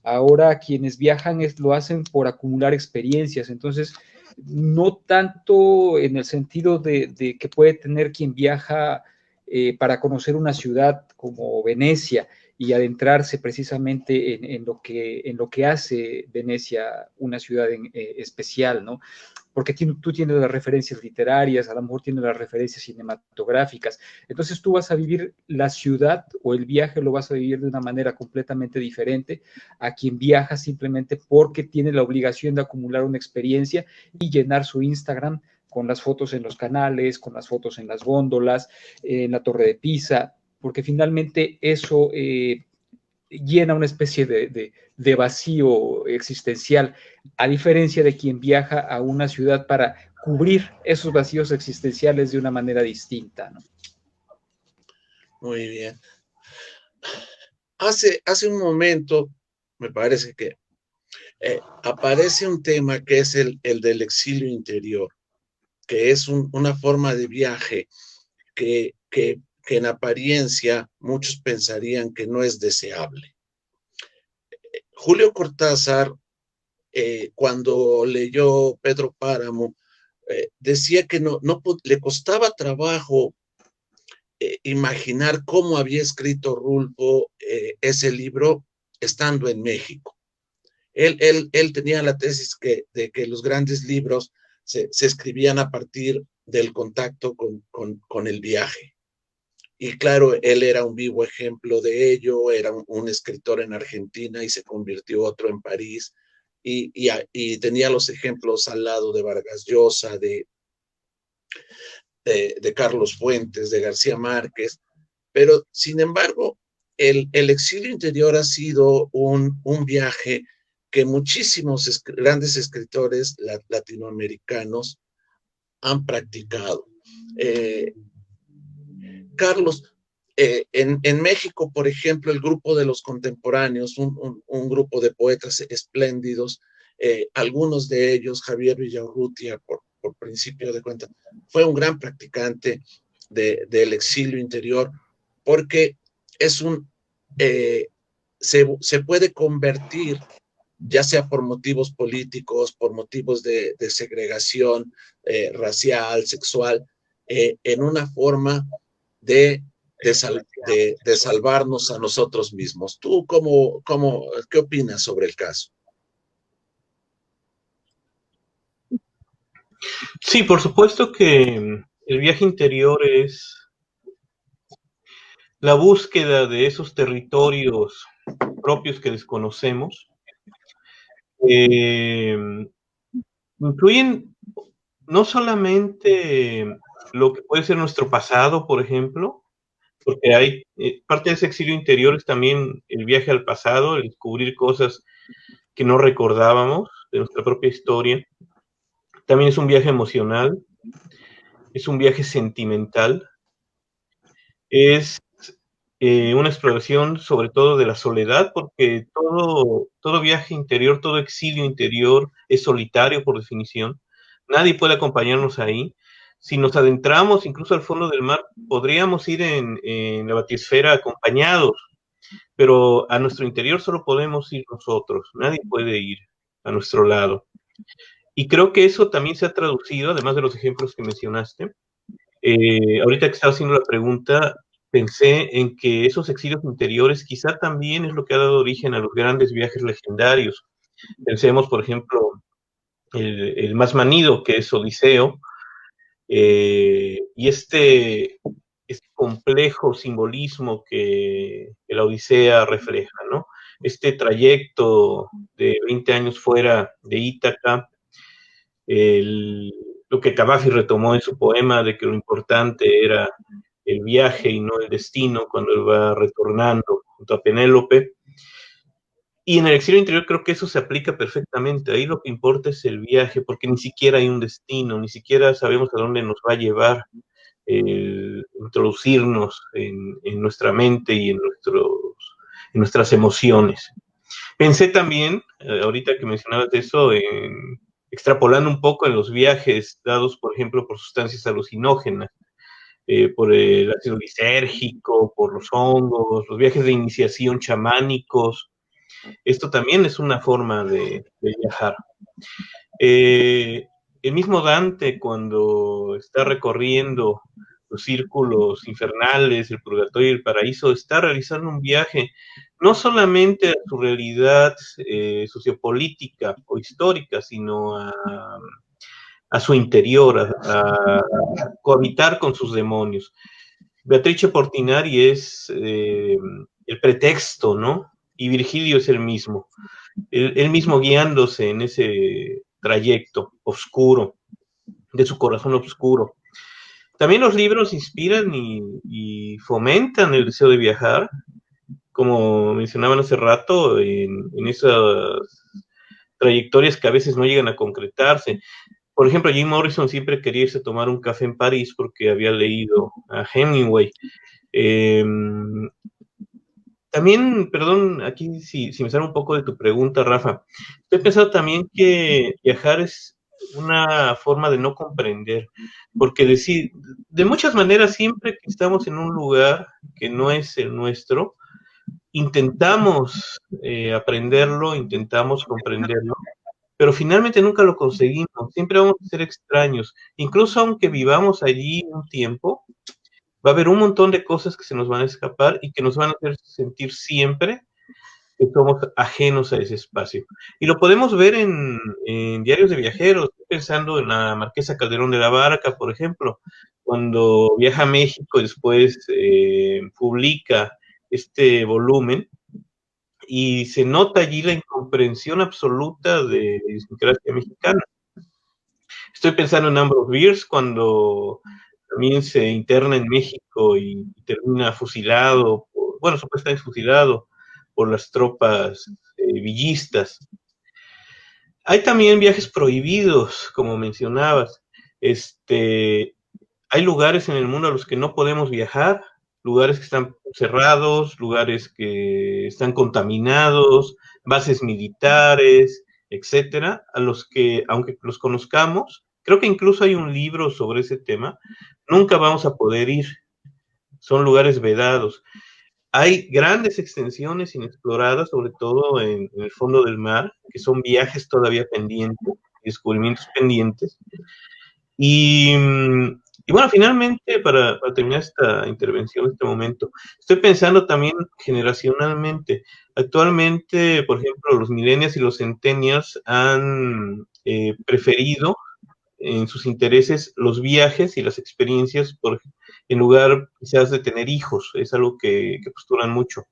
Ahora quienes viajan lo hacen por acumular experiencias, entonces no tanto en el sentido de que puede tener quien viaja para conocer una ciudad como Venecia y adentrarse precisamente en lo que hace Venecia una ciudad especial, ¿no? Porque tú tienes las referencias literarias, a lo mejor tienes las referencias cinematográficas, entonces tú vas a vivir la ciudad o el viaje lo vas a vivir de una manera completamente diferente a quien viaja simplemente porque tiene la obligación de acumular una experiencia y llenar su Instagram con las fotos en los canales, con las fotos en las góndolas, en la Torre de Pisa, porque finalmente eso llena una especie de vacío existencial, a diferencia de quien viaja a una ciudad para cubrir esos vacíos existenciales de una manera distinta, ¿no? Muy bien. Hace un momento, me parece que aparece un tema que es el del exilio interior, que es una forma de viaje que en apariencia muchos pensarían que no es deseable. Julio Cortázar, cuando leyó Pedro Páramo, decía que no le costaba trabajo imaginar cómo había escrito Rulfo ese libro estando en México. Él tenía la tesis de que los grandes libros se escribían a partir del contacto con el viaje. Y claro, él era un vivo ejemplo de ello, era un escritor en Argentina y se convirtió otro en París, y tenía los ejemplos al lado de Vargas Llosa, de Carlos Fuentes, de García Márquez, pero sin embargo, el exilio interior ha sido un viaje que muchísimos grandes escritores latinoamericanos han practicado. Carlos, en México, por ejemplo, el grupo de los contemporáneos, un grupo de poetas espléndidos, algunos de ellos, Javier Villaurrutia, por principio de cuenta, fue un gran practicante del exilio interior, porque es se puede convertir, ya sea por motivos políticos, por motivos de segregación racial, sexual, en una forma de salvarnos a nosotros mismos. ¿Tú qué opinas sobre el caso? Sí, por supuesto que el viaje interior es la búsqueda de esos territorios propios que desconocemos. Incluyen no solamente lo que puede ser nuestro pasado, por ejemplo, porque hay parte de ese exilio interior es también el viaje al pasado, el descubrir cosas que no recordábamos de nuestra propia historia. También es un viaje emocional, es un viaje sentimental, es una exploración sobre todo de la soledad, porque todo viaje interior, todo exilio interior es solitario por definición. Nadie puede acompañarnos ahí. Si nos adentramos incluso al fondo del mar, podríamos ir en la batisfera acompañados, pero a nuestro interior solo podemos ir nosotros. Nadie puede ir a nuestro lado. Y creo que eso también se ha traducido, además de los ejemplos que mencionaste. Ahorita que estaba haciendo la pregunta, pensé en que esos exilios interiores quizá también es lo que ha dado origen a los grandes viajes legendarios. Pensemos, por ejemplo, el más manido, que es Odiseo, y este complejo simbolismo que la Odisea refleja, ¿no? Este trayecto de 20 años fuera de Ítaca, lo que Cavafy retomó en su poema de que lo importante era el viaje y no el destino cuando él va retornando junto a Penélope. Y en el exilio interior creo que eso se aplica perfectamente. Ahí lo que importa es el viaje, porque ni siquiera hay un destino, ni siquiera sabemos a dónde nos va a llevar el introducirnos en nuestra mente y en nuestras emociones. Pensé también, ahorita que mencionabas eso, extrapolando un poco en los viajes dados, por ejemplo, por sustancias alucinógenas, por el ácido lisérgico, por los hongos, los viajes de iniciación chamánicos. Esto también es una forma de viajar. El mismo Dante, cuando está recorriendo los círculos infernales, el purgatorio y el paraíso, está realizando un viaje no solamente a su realidad sociopolítica o histórica, sino a su interior, a cohabitar con sus demonios. Beatrice Portinari es el pretexto, ¿no? Y Virgilio es el mismo. Él mismo guiándose en ese trayecto oscuro, de su corazón oscuro. También los libros inspiran y fomentan el deseo de viajar, como mencionaban hace rato, en esas trayectorias que a veces no llegan a concretarse. Por ejemplo, Jim Morrison siempre quería irse a tomar un café en París porque había leído a Hemingway. También, perdón, aquí si me sale un poco de tu pregunta, Rafa, estoy pensando también que viajar es una forma de no comprender, porque de muchas maneras, siempre que estamos en un lugar que no es el nuestro, intentamos aprenderlo, intentamos comprenderlo, pero finalmente nunca lo conseguimos, siempre vamos a ser extraños, incluso aunque vivamos allí un tiempo, va a haber un montón de cosas que se nos van a escapar y que nos van a hacer sentir siempre que somos ajenos a ese espacio. Y lo podemos ver en diarios de viajeros, pensando en la Marquesa Calderón de la Barca, por ejemplo, cuando viaja a México y después publica este volumen, y se nota allí la incomprensión absoluta de la idiosincrasia mexicana. Estoy pensando en Ambrose Bierce cuando también se interna en México y termina fusilado, supuestamente fusilado por las tropas villistas. Hay también viajes prohibidos, como mencionabas. Hay lugares en el mundo a los que no podemos viajar, lugares que están cerrados, lugares que están contaminados, bases militares, etcétera, a los que, aunque los conozcamos, creo que incluso hay un libro sobre ese tema, nunca vamos a poder ir. Son lugares vedados. Hay grandes extensiones inexploradas, sobre todo en el fondo del mar, que son viajes todavía pendientes, descubrimientos pendientes. Y bueno, finalmente, para terminar esta intervención en este momento, estoy pensando también generacionalmente. Actualmente, por ejemplo, los millennials y los centennials han preferido en sus intereses los viajes y las experiencias en lugar quizás de tener hijos. Es algo que postulan mucho.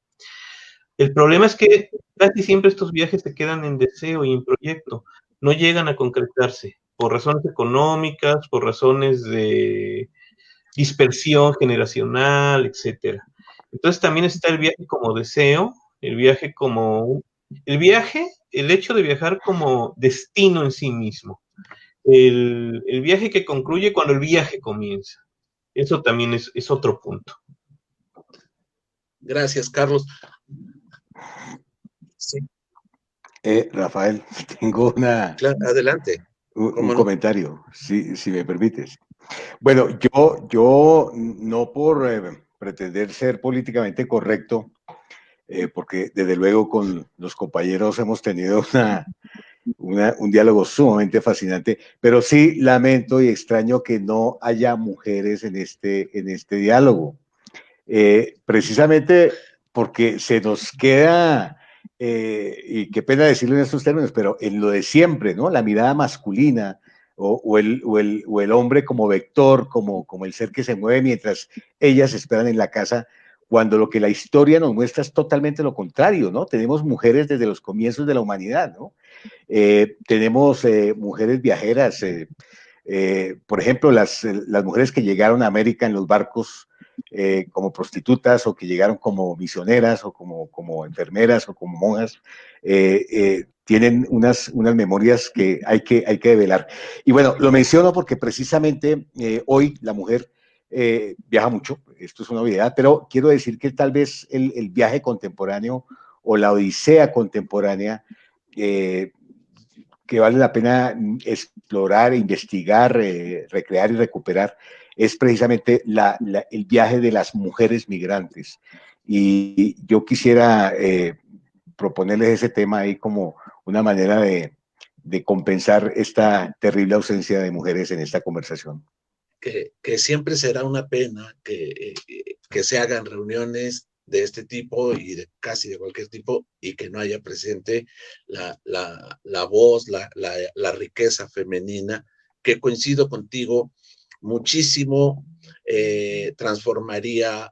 El problema es que casi siempre estos viajes se quedan en deseo y en proyecto, no llegan a concretarse por razones económicas, por razones de dispersión generacional, etcétera. Entonces también está el viaje como deseo, el hecho de viajar como destino en sí mismo, el viaje que concluye cuando el viaje comienza. Eso también es otro punto. Gracias, Carlos. Sí. Rafael, tengo Claro, adelante. Un comentario, si me permites. Bueno, yo no por pretender ser políticamente correcto, porque desde luego con los compañeros hemos tenido un diálogo sumamente fascinante, pero sí lamento y extraño que no haya mujeres en este diálogo. Precisamente porque se nos queda, y qué pena decirlo en estos términos, pero en lo de siempre, ¿no? La mirada masculina o el hombre como vector, como el ser que se mueve mientras ellas esperan en la casa, cuando lo que la historia nos muestra es totalmente lo contrario, ¿no? Tenemos mujeres desde los comienzos de la humanidad, ¿no? Tenemos mujeres viajeras, por ejemplo, las mujeres que llegaron a América en los barcos como prostitutas o que llegaron como misioneras o como enfermeras o como monjas, tienen unas memorias que hay que develar. Y bueno, lo menciono porque precisamente hoy la mujer viaja mucho, esto es una obviedad, pero quiero decir que tal vez el viaje contemporáneo o la odisea contemporánea que vale la pena explorar, investigar, recrear y recuperar, es precisamente el viaje de las mujeres migrantes. Y yo quisiera proponerles ese tema ahí como una manera de compensar esta terrible ausencia de mujeres en esta conversación. Que siempre será una pena que se hagan reuniones de este tipo y de casi de cualquier tipo y que no haya presente la voz, la riqueza femenina, que coincido contigo muchísimo, transformaría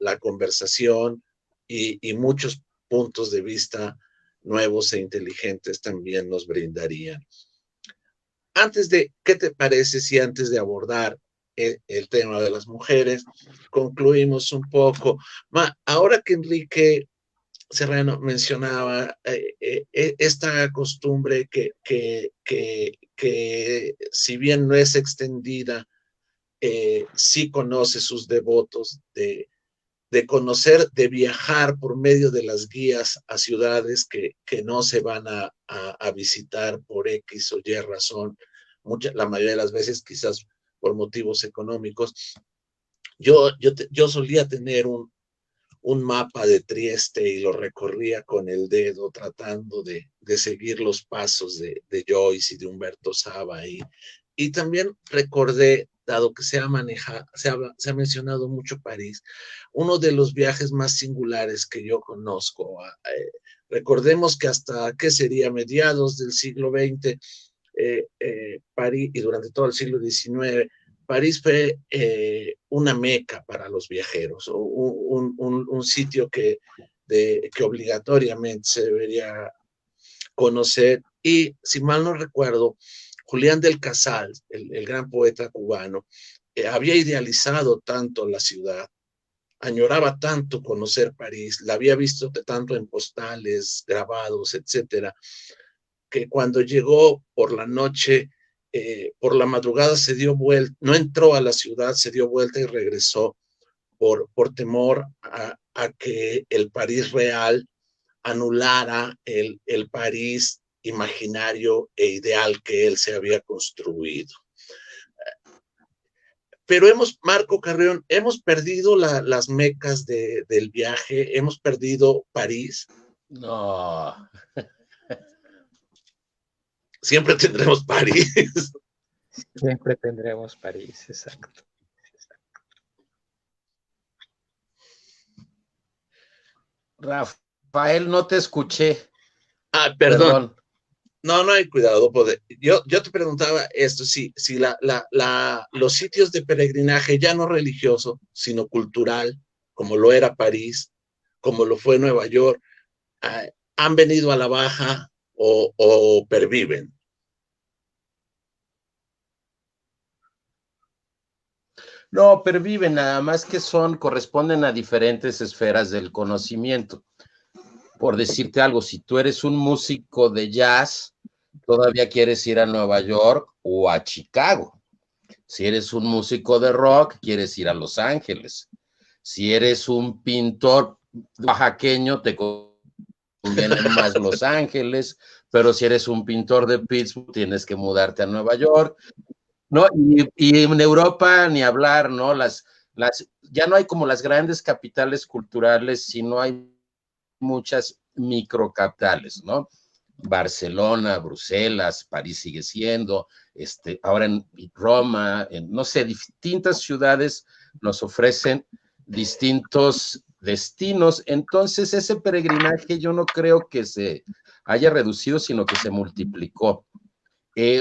la conversación y muchos puntos de vista nuevos e inteligentes también nos brindarían. ¿Qué te parece si antes de abordar el tema de las mujeres, concluimos un poco? Ahora que Enrique Serrano mencionaba esta costumbre que si bien no es extendida, sí conoce sus devotos de conocer, de viajar por medio de las guías a ciudades que no se van a visitar por X o Y razón, la mayoría de las veces quizás por motivos económicos. Yo solía tener un mapa de Trieste y lo recorría con el dedo tratando de seguir los pasos de Joyce y de Humberto Saba. Y también recordé, dado que se ha mencionado mucho París, uno de los viajes más singulares que yo conozco. Recordemos que hasta, ¿qué sería? Mediados del siglo XX, París, y durante todo el siglo XIX, París fue una meca para los viajeros, un sitio que obligatoriamente se debería conocer. Y si mal no recuerdo, Julián del Casal, el gran poeta cubano, había idealizado tanto la ciudad, añoraba tanto conocer París, la había visto tanto en postales, grabados, etcétera, que cuando llegó por la noche, por la madrugada se dio vuelta, no entró a la ciudad, se dio vuelta y regresó por temor a que el París real anulara el París imaginario e ideal que él se había construido. Pero Marco Carrión, hemos perdido las mecas del viaje, hemos perdido París. No. Siempre tendremos París. Siempre tendremos París, exacto. Rafael, no te escuché. Perdón. No hay cuidado. Yo te preguntaba esto, si los sitios de peregrinaje, ya no religioso, sino cultural, como lo era París, como lo fue Nueva York, han venido a la baja o perviven. No, perviven, nada más que corresponden a diferentes esferas del conocimiento. Por decirte algo, si tú eres un músico de jazz, todavía quieres ir a Nueva York o a Chicago. Si eres un músico de rock, quieres ir a Los Ángeles. Si eres un pintor oaxaqueño, te conviene más Los Ángeles, pero si eres un pintor de Pittsburgh, tienes que mudarte a Nueva York. No, y en Europa ni hablar, ¿no? Ya no hay como las grandes capitales culturales, sino hay muchas microcapitales, ¿no? Barcelona, Bruselas, París sigue siendo, ahora en Roma, no sé, distintas ciudades nos ofrecen distintos destinos. Entonces ese peregrinaje yo no creo que se haya reducido, sino que se multiplicó.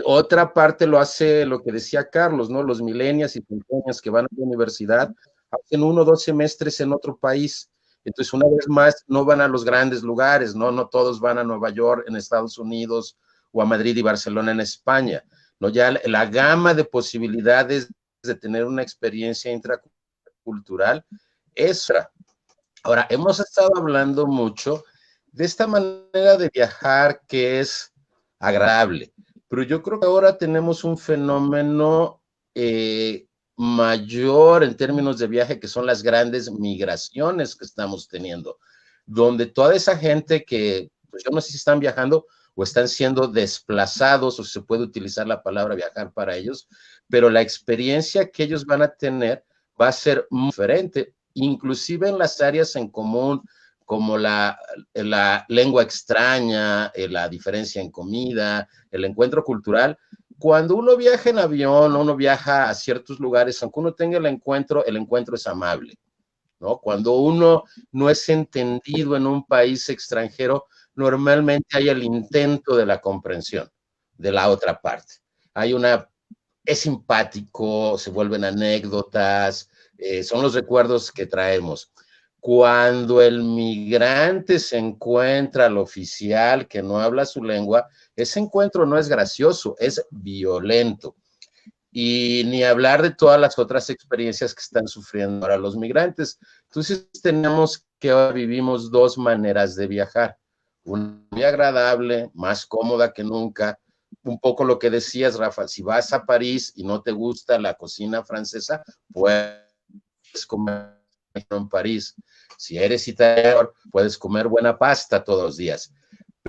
Otra parte lo hace lo que decía Carlos, ¿no? Los millennials y centennials que van a la universidad hacen 1 o 2 semestres en otro país. Entonces, una vez más, no van a los grandes lugares, ¿no? No todos van a Nueva York en Estados Unidos o a Madrid y Barcelona en España, ¿no? Ya la gama de posibilidades de tener una experiencia intracultural cultural es otra. Ahora, hemos estado hablando mucho de esta manera de viajar que es agradable, pero yo creo que ahora tenemos un fenómeno mayor en términos de viaje, que son las grandes migraciones que estamos teniendo, donde toda esa gente que, pues yo no sé si están viajando o están siendo desplazados, o se puede utilizar la palabra viajar para ellos, pero la experiencia que ellos van a tener va a ser muy diferente, inclusive en las áreas en común, como la lengua extraña, la diferencia en comida, el encuentro cultural. Cuando uno viaja en avión, uno viaja a ciertos lugares, aunque uno tenga el encuentro es amable, ¿no? Cuando uno no es entendido en un país extranjero, normalmente hay el intento de la comprensión de la otra parte. Es simpático, se vuelven anécdotas, son los recuerdos que traemos. Cuando el migrante se encuentra al oficial que no habla su lengua, ese encuentro no es gracioso, es violento. Y ni hablar de todas las otras experiencias que están sufriendo ahora los migrantes. Entonces tenemos que ahora vivimos dos maneras de viajar. Una muy agradable, más cómoda que nunca. Un poco lo que decías, Rafa, si vas a París y no te gusta la cocina francesa, puedes comer en París. Si eres italiano, puedes comer buena pasta todos los días.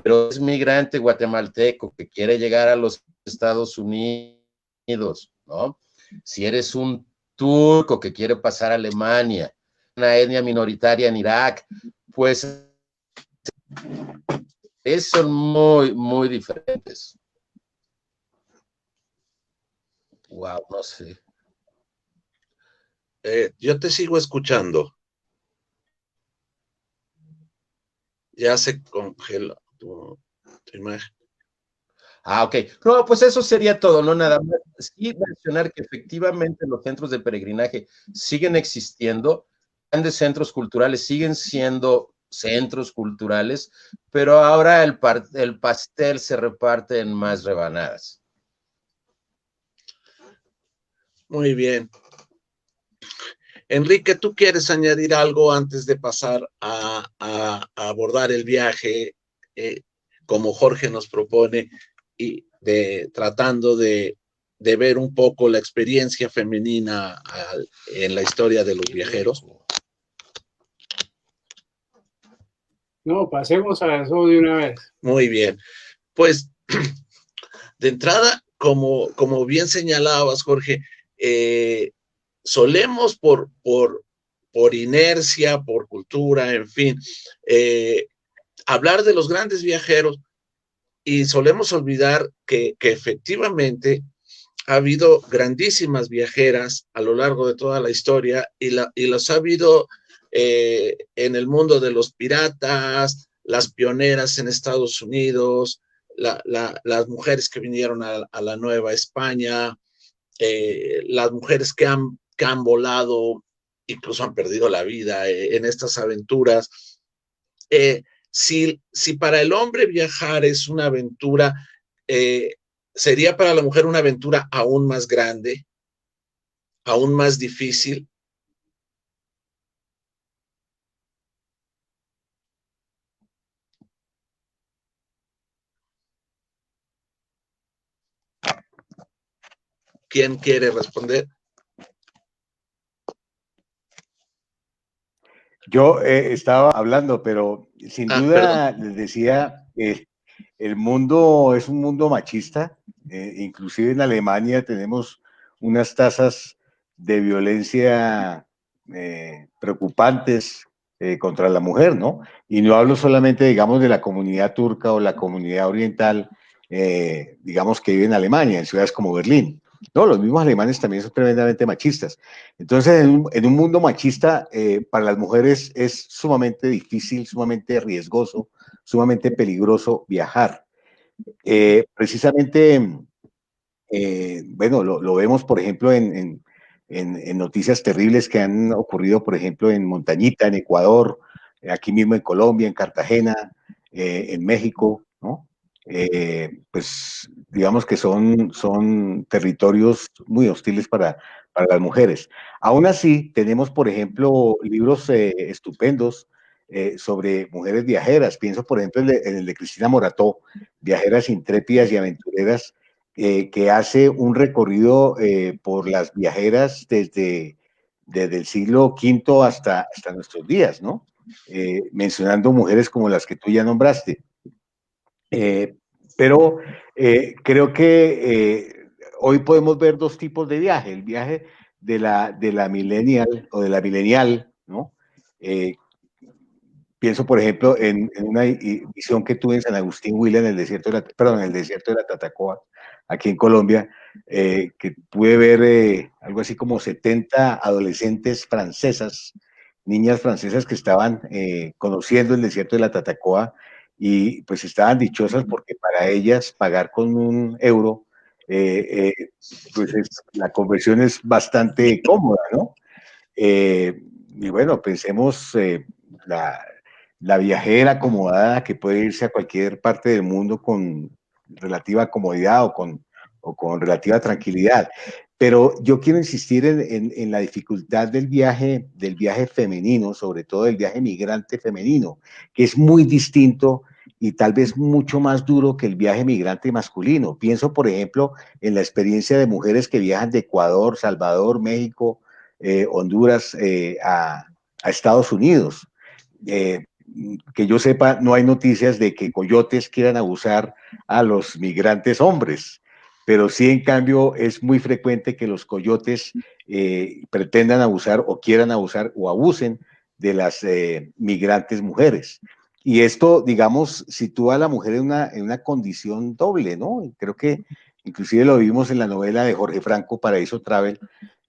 Pero es migrante guatemalteco que quiere llegar a los Estados Unidos, ¿no? Si eres un turco que quiere pasar a Alemania, una etnia minoritaria en Irak, pues son muy, muy diferentes. Wow, no sé. Yo te sigo escuchando. Ya se congeló tu imagen. Ok. No, pues eso sería todo, no nada más. Sí mencionar que efectivamente los centros de peregrinaje siguen existiendo, grandes centros culturales siguen siendo centros culturales, pero ahora el pastel se reparte en más rebanadas. Muy bien. Enrique, ¿tú quieres añadir algo antes de pasar a abordar el viaje como Jorge nos propone y tratando de ver un poco la experiencia femenina en la historia de los viajeros? No, pasemos a eso de una vez. Muy bien. Pues, de entrada, como bien señalabas, Jorge, solemos por inercia, por cultura, en fin, hablar de los grandes viajeros y solemos olvidar que efectivamente ha habido grandísimas viajeras a lo largo de toda la historia y los ha habido en el mundo de los piratas, las pioneras en Estados Unidos, las mujeres que vinieron a la Nueva España, las mujeres que han volado, incluso han perdido la vida en estas aventuras. Si para el hombre viajar es una aventura, sería para la mujer una aventura aún más grande, aún más difícil. ¿Quién quiere responder? Yo estaba hablando, pero sin duda les decía, el mundo es un mundo machista, inclusive en Alemania tenemos unas tasas de violencia preocupantes contra la mujer, ¿no? Y no hablo solamente, digamos, de la comunidad turca o la comunidad oriental, digamos, que vive en Alemania, en ciudades como Berlín. No, los mismos alemanes también son tremendamente machistas. Entonces, en un mundo machista, para las mujeres es sumamente difícil, sumamente riesgoso, sumamente peligroso viajar. Precisamente, bueno, lo vemos, por ejemplo, en noticias terribles que han ocurrido, por ejemplo, en Montañita, en Ecuador, aquí mismo en Colombia, en Cartagena, en México, ¿no? Pues digamos que son territorios muy hostiles para las mujeres. Aún así, tenemos, por ejemplo, libros estupendos sobre mujeres viajeras. Pienso, por ejemplo, en el de Cristina Morató, Viajeras intrépidas y aventureras, que hace un recorrido por las viajeras desde el siglo V hasta nuestros días, ¿no? Mencionando mujeres como las que tú ya nombraste. Eh, pero creo que hoy podemos ver dos tipos de viaje: el viaje de la millennial o de la milenial, ¿no? Eh, Pienso, por ejemplo, en una visión que tuve en San Agustín Huila, en el desierto de perdón, en el desierto de la Tatacoa, aquí en Colombia, que pude ver algo así como 70 adolescentes francesas, niñas francesas que estaban conociendo el desierto de la Tatacoa, y pues estaban dichosas porque para ellas pagar con un euro, pues la conversión es bastante cómoda, ¿no? Y bueno, pensemos la, la viajera acomodada que puede irse a cualquier parte del mundo con relativa comodidad o con relativa tranquilidad. Pero yo quiero insistir en la dificultad del viaje femenino, sobre todo del viaje migrante femenino, que es muy distinto y tal vez mucho más duro que el viaje migrante masculino. Pienso, por ejemplo, en la experiencia de mujeres que viajan de Ecuador, Salvador, México, Honduras, a Estados Unidos. Que yo sepa, no hay noticias de que coyotes quieran abusar a los migrantes hombres, pero sí, en cambio, es muy frecuente que los coyotes pretendan abusar o quieran abusar o abusen de las migrantes mujeres. Y esto, digamos, sitúa a la mujer en una condición doble, ¿no? Y creo que inclusive lo vimos en la novela de Jorge Franco, Paraíso Travel,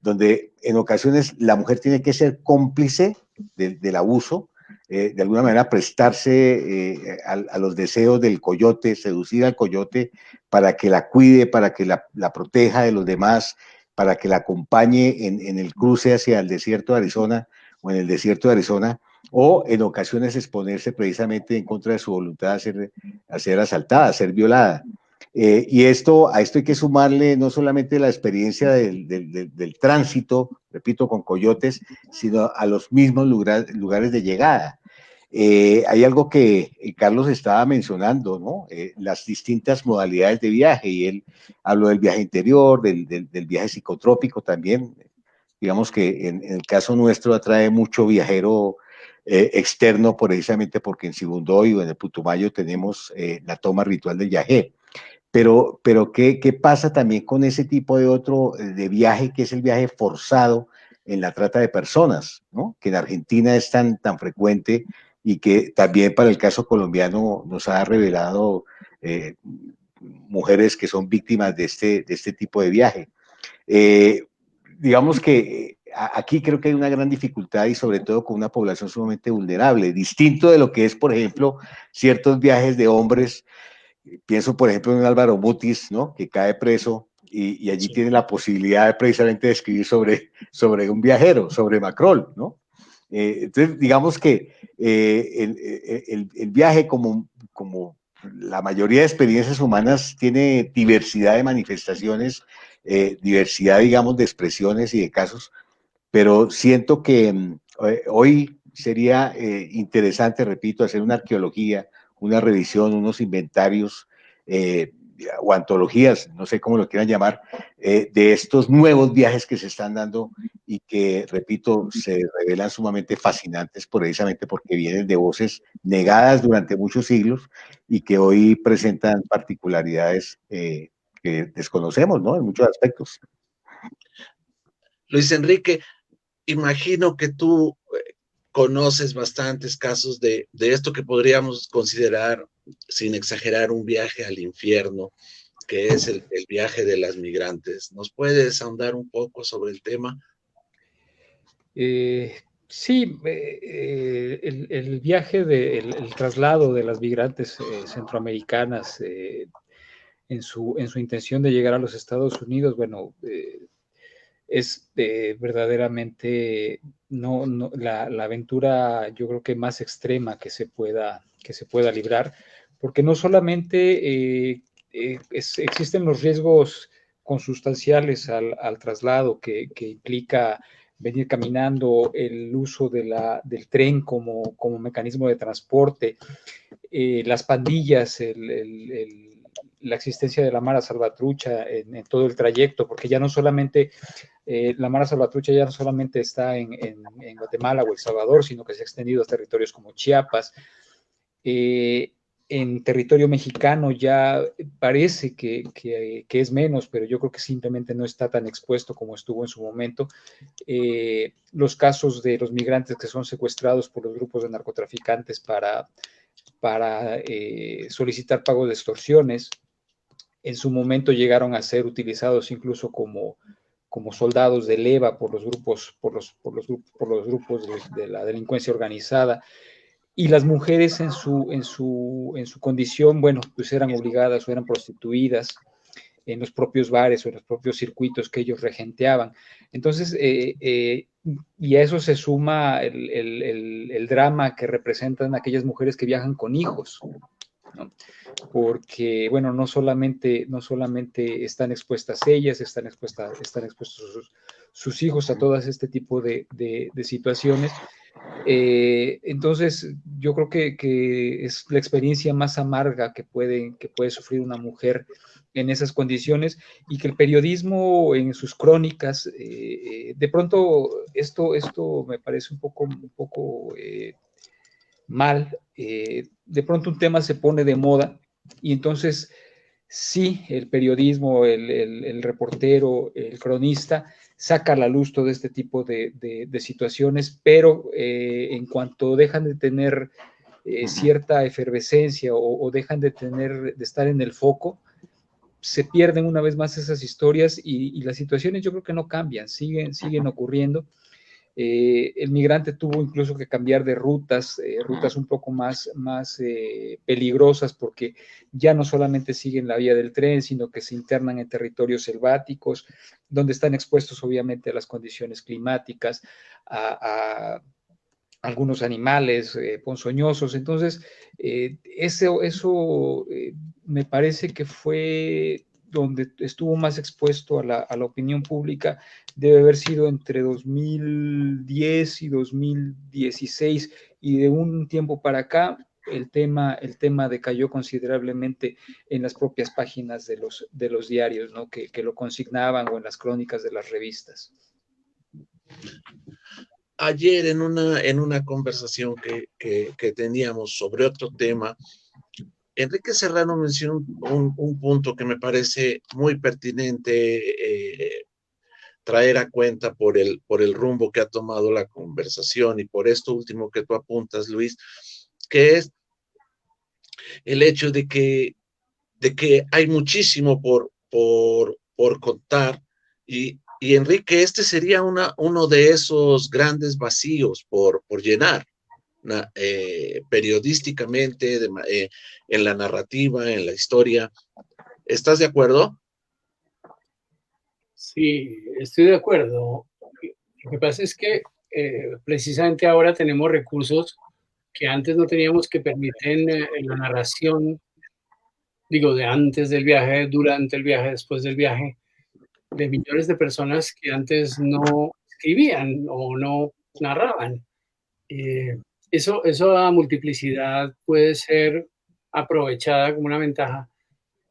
donde en ocasiones la mujer tiene que ser cómplice del abuso, de alguna manera prestarse a los deseos del coyote, seducir al coyote para que la cuide, para que la proteja de los demás, para que la acompañe en el cruce hacia el desierto de Arizona o en el desierto de Arizona, o en ocasiones exponerse precisamente en contra de su voluntad a ser asaltada, a ser violada. Y a esto hay que sumarle no solamente la experiencia del tránsito, repito, con coyotes, sino a los mismos lugares de llegada. Hay algo que Carlos estaba mencionando, ¿no? Las distintas modalidades de viaje, y él habló del viaje interior, del viaje psicotrópico también. Digamos que en el caso nuestro atrae mucho viajero externo, precisamente porque en Sibundoy o en el Putumayo tenemos la toma ritual del viaje. Pero ¿qué pasa también con ese tipo de otro de viaje, que es el viaje forzado en la trata de personas, ¿no? Que en Argentina es tan frecuente, y que también para el caso colombiano nos ha revelado mujeres que son víctimas de este tipo de viaje. Eh, digamos que aquí creo que hay una gran dificultad, y sobre todo con una población sumamente vulnerable, distinto de lo que es, por ejemplo, ciertos viajes de hombres. Pienso, por ejemplo, en Álvaro Mutis, ¿no? Que cae preso y allí tiene la posibilidad precisamente de escribir sobre un viajero, sobre Macrol, ¿no? Entonces, digamos que el viaje, como la mayoría de experiencias humanas, tiene diversidad de manifestaciones, diversidad, digamos, de expresiones y de casos, pero siento que hoy sería interesante, repito, hacer una arqueología, una revisión, unos inventarios eh, o antologías, no sé cómo lo quieran llamar, de estos nuevos viajes que se están dando y que, repito, se revelan sumamente fascinantes precisamente porque vienen de voces negadas durante muchos siglos y que hoy presentan particularidades que desconocemos, ¿no? En muchos aspectos. Luis Enrique, imagino que tú conoces bastantes casos de esto que podríamos considerar, sin exagerar, un viaje al infierno, que es el viaje de las migrantes. ¿Nos puedes ahondar un poco sobre el tema? Sí, el viaje, el traslado de las migrantes centroamericanas en su intención de llegar a los Estados Unidos, bueno, es verdaderamente la aventura, yo creo que más extrema que se pueda librar, porque no solamente existen los riesgos consustanciales al traslado que implica venir caminando, el uso del tren como mecanismo de transporte, las pandillas, la existencia de la Mara Salvatrucha en todo el trayecto, porque ya no solamente la Mara Salvatrucha ya no solamente está en Guatemala o El Salvador, sino que se ha extendido a territorios como Chiapas. En territorio mexicano ya parece que es menos, pero yo creo que simplemente no está tan expuesto como estuvo en su momento. Los casos de los migrantes que son secuestrados por los grupos de narcotraficantes para solicitar pagos de extorsiones, en su momento llegaron a ser utilizados incluso como soldados de leva por los grupos de la delincuencia organizada. Y las mujeres en su condición, bueno, pues eran obligadas o eran prostituidas en los propios bares o en los propios circuitos que ellos regenteaban. Entonces, y a eso se suma el drama que representan aquellas mujeres que viajan con hijos, ¿no? Porque, bueno, no solamente están expuestas ellas, están expuestos sus hijos a todas este tipo de situaciones. Entonces, yo creo que es la experiencia más amarga que puede sufrir una mujer en esas condiciones, y que el periodismo en sus crónicas, de pronto esto me parece un poco mal, de pronto un tema se pone de moda y entonces sí, el periodismo, el reportero, el cronista saca a la luz todo este tipo de situaciones, pero en cuanto dejan de tener cierta efervescencia o dejan de estar en el foco, se pierden una vez más esas historias y las situaciones yo creo que no cambian, siguen ocurriendo. El migrante tuvo incluso que cambiar de rutas un poco más peligrosas, porque ya no solamente siguen la vía del tren, sino que se internan en territorios selváticos, donde están expuestos obviamente a las condiciones climáticas, a algunos animales ponzoñosos. Entonces, eso me parece que fue donde estuvo más expuesto a la opinión pública, debe haber sido entre 2010 y 2016, y de un tiempo para acá el tema decayó considerablemente en las propias páginas de los diarios, ¿no? que lo consignaban, o en las crónicas de las revistas. Ayer en una conversación que teníamos sobre otro tema, Enrique Serrano mencionó un punto que me parece muy pertinente traer a cuenta por el rumbo que ha tomado la conversación, y por esto último que tú apuntas, Luis, que es el hecho de que hay muchísimo por contar, y Enrique, este sería uno de esos grandes vacíos por llenar, periodísticamente, en la narrativa, en la historia. ¿Estás de acuerdo? Sí, estoy de acuerdo. Lo que pasa es que precisamente ahora tenemos recursos que antes no teníamos, que permiten la narración, digo, de antes del viaje, durante el viaje, después del viaje, de millones de personas que antes no escribían o no narraban. Eso a multiplicidad puede ser aprovechada como una ventaja,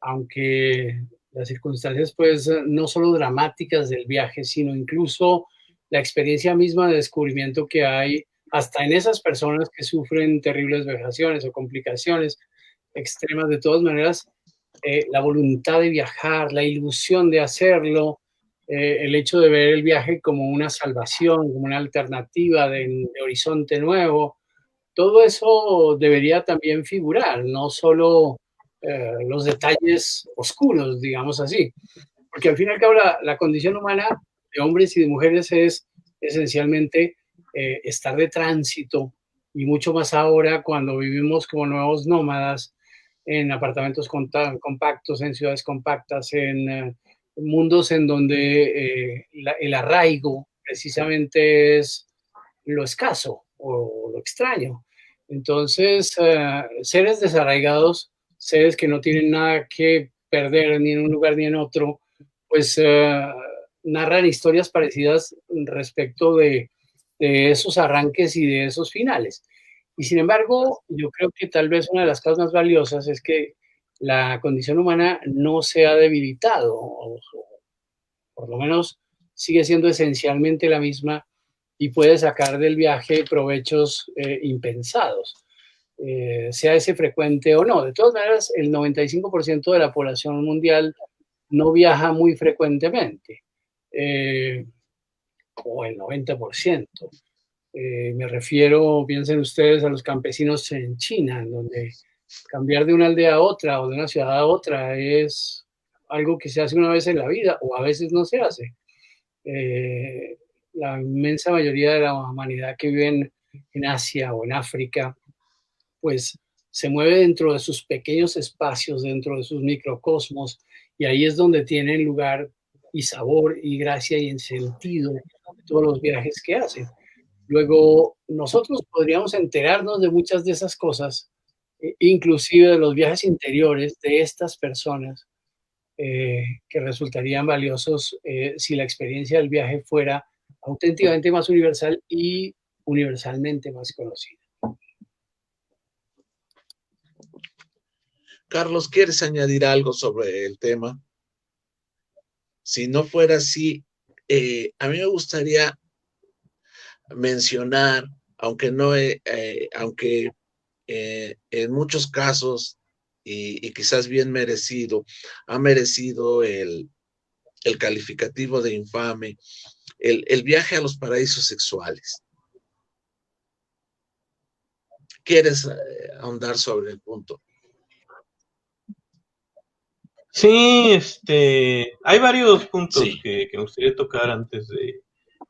aunque las circunstancias, pues, no solo dramáticas del viaje, sino incluso la experiencia misma de descubrimiento que hay hasta en esas personas que sufren terribles vejaciones o complicaciones extremas. De todas maneras, la voluntad de viajar, la ilusión de hacerlo, el hecho de ver el viaje como una salvación, como una alternativa de horizonte nuevo, todo eso debería también figurar, no solo los detalles oscuros, digamos así, porque al fin y al cabo la condición humana de hombres y de mujeres es esencialmente estar de tránsito, y mucho más ahora cuando vivimos como nuevos nómadas en apartamentos compactos, en ciudades compactas, en mundos en donde el arraigo precisamente es lo escaso o lo extraño. Entonces, seres desarraigados, seres que no tienen nada que perder ni en un lugar ni en otro, pues narran historias parecidas respecto de esos arranques y de esos finales. Y sin embargo, yo creo que tal vez una de las cosas más valiosas es que la condición humana no se ha debilitado, o por lo menos sigue siendo esencialmente la misma y puede sacar del viaje provechos impensados, sea ese frecuente o no. De todas maneras, el 95% de la población mundial no viaja muy frecuentemente, o el 90%. Me refiero, piensen ustedes, a los campesinos en China, en donde cambiar de una aldea a otra o de una ciudad a otra es algo que se hace una vez en la vida o a veces no se hace. La inmensa mayoría de la humanidad que vive en Asia o en África, pues se mueve dentro de sus pequeños espacios, dentro de sus microcosmos, y ahí es donde tienen lugar y sabor y gracia y sentido todos los viajes que hacen. Luego, nosotros podríamos enterarnos de muchas de esas cosas, inclusive de los viajes interiores de estas personas, que resultarían valiosos si la experiencia del viaje fuera auténticamente más universal y universalmente más conocida. Carlos, ¿quieres añadir algo sobre el tema? Si no fuera así, a mí me gustaría mencionar, aunque no, aunque en muchos casos, y quizás bien merecido, ha merecido el calificativo de infame, el viaje a los paraísos sexuales. ¿Quieres ahondar sobre el punto? Sí, hay varios puntos que me gustaría tocar antes de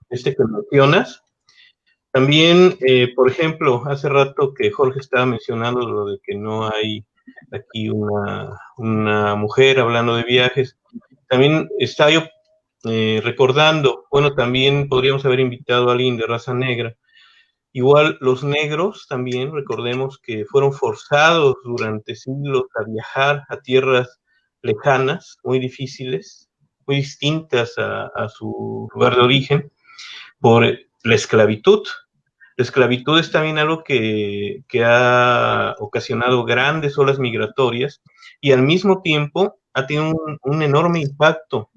este que mencionas. También, por ejemplo, hace rato que Jorge estaba mencionando lo de que no hay aquí una mujer hablando de viajes. También estaba yo recordando, bueno, también podríamos haber invitado a alguien de raza negra. Igual los negros también, recordemos que fueron forzados durante siglos a viajar a tierras lejanas, muy difíciles, muy distintas a su lugar de origen, por la esclavitud. La esclavitud es también algo que ha ocasionado grandes olas migratorias y al mismo tiempo ha tenido un enorme impacto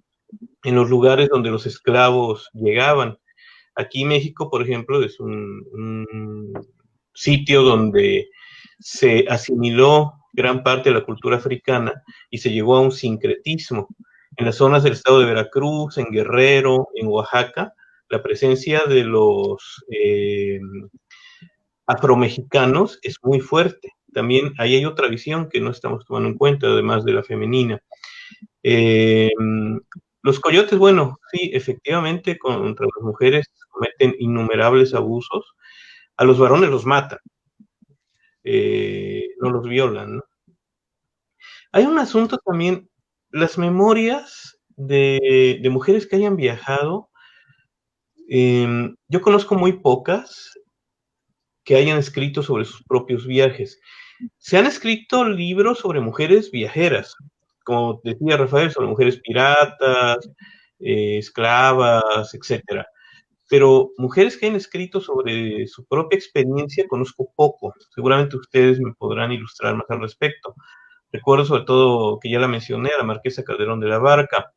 en los lugares donde los esclavos llegaban. Aquí México, por ejemplo, es un sitio donde se asimiló gran parte de la cultura africana y se llegó a un sincretismo. En las zonas del estado de Veracruz, en Guerrero, en Oaxaca, la presencia de los afromexicanos es muy fuerte. También ahí hay otra visión que no estamos tomando en cuenta, además de la femenina. Los coyotes, bueno, sí, efectivamente, contra las mujeres cometen innumerables abusos. A los varones los matan, no los violan, ¿no? Hay un asunto también, las memorias de mujeres que hayan viajado, yo conozco muy pocas que hayan escrito sobre sus propios viajes. Se han escrito libros sobre mujeres viajeras, como decía Rafael, sobre mujeres piratas, esclavas, etcétera. Pero mujeres que han escrito sobre su propia experiencia conozco poco. Seguramente ustedes me podrán ilustrar más al respecto. Recuerdo sobre todo, que ya la mencioné, a la Marquesa Calderón de la Barca.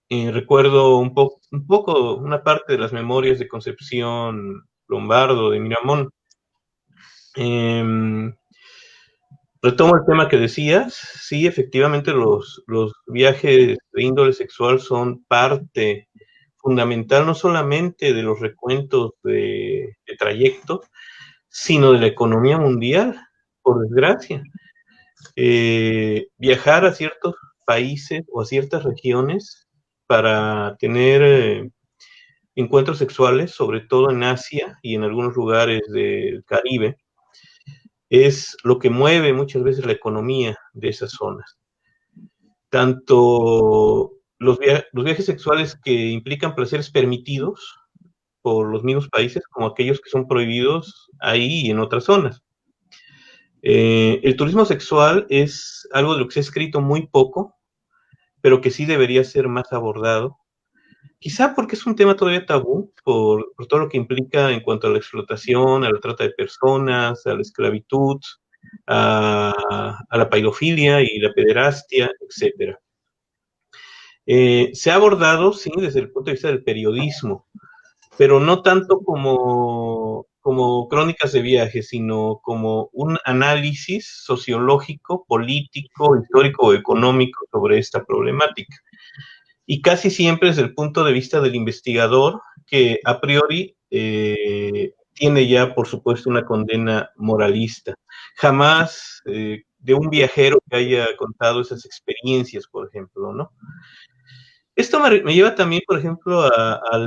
Recuerdo un poco, una parte de las memorias de Concepción Lombardo, de Miramón. Retomo el tema que decías. Sí, efectivamente, los viajes de índole sexual son parte fundamental no solamente de los recuentos de trayectos, sino de la economía mundial, por desgracia. Viajar a ciertos países o a ciertas regiones para tener encuentros sexuales, sobre todo en Asia y en algunos lugares del Caribe, es lo que mueve muchas veces la economía de esas zonas. Tanto los viajes sexuales que implican placeres permitidos por los mismos países, como aquellos que son prohibidos ahí y en otras zonas. El turismo sexual es algo de lo que se ha escrito muy poco, pero que sí debería ser más abordado. Quizá porque es un tema todavía tabú por todo lo que implica en cuanto a la explotación, a la trata de personas, a la esclavitud, a la pedofilia y la pederastia, etcétera. Se ha abordado, sí, desde el punto de vista del periodismo, pero no tanto como crónicas de viaje, sino como un análisis sociológico, político, histórico o económico sobre esta problemática. Y casi siempre desde el punto de vista del investigador, que a priori tiene ya, por supuesto, una condena moralista. Jamás de un viajero que haya contado esas experiencias, por ejemplo, ¿no? Esto me lleva también, por ejemplo, a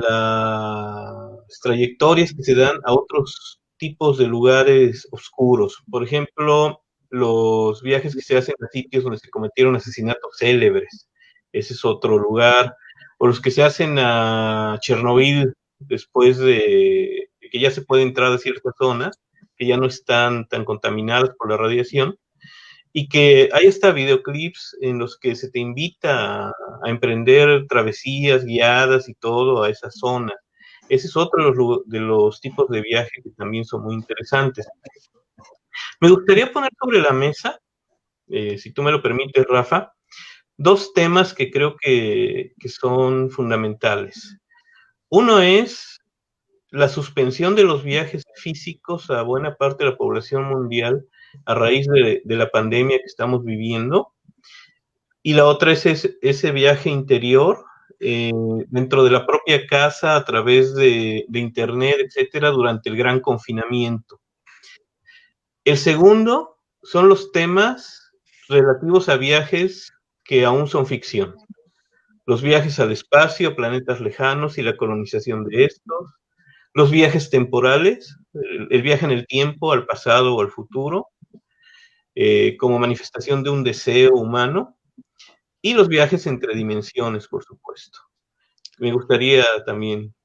las trayectorias que se dan a otros tipos de lugares oscuros. Por ejemplo, los viajes que se hacen a sitios donde se cometieron asesinatos célebres. Ese es otro lugar. O los que se hacen a Chernobyl después de que ya se puede entrar a ciertas zonas, que ya no están tan contaminadas por la radiación, y que hay hasta videoclips en los que se te invita a emprender travesías guiadas y todo a esa zona. Ese es otro de los tipos de viaje que también son muy interesantes. Me gustaría poner sobre la mesa, si tú me lo permites, Rafa, dos temas que creo que son fundamentales. Uno es la suspensión de los viajes físicos a buena parte de la población mundial a raíz de la pandemia que estamos viviendo. Y la otra es ese viaje interior dentro de la propia casa a través de internet, etcétera, durante el gran confinamiento. El segundo son los temas relativos a viajes que aún son ficción. Los viajes al espacio, a planetas lejanos y la colonización de estos. Los viajes temporales, el viaje en el tiempo, al pasado o al futuro, como manifestación de un deseo humano. Y los viajes entre dimensiones, por supuesto. Me gustaría también,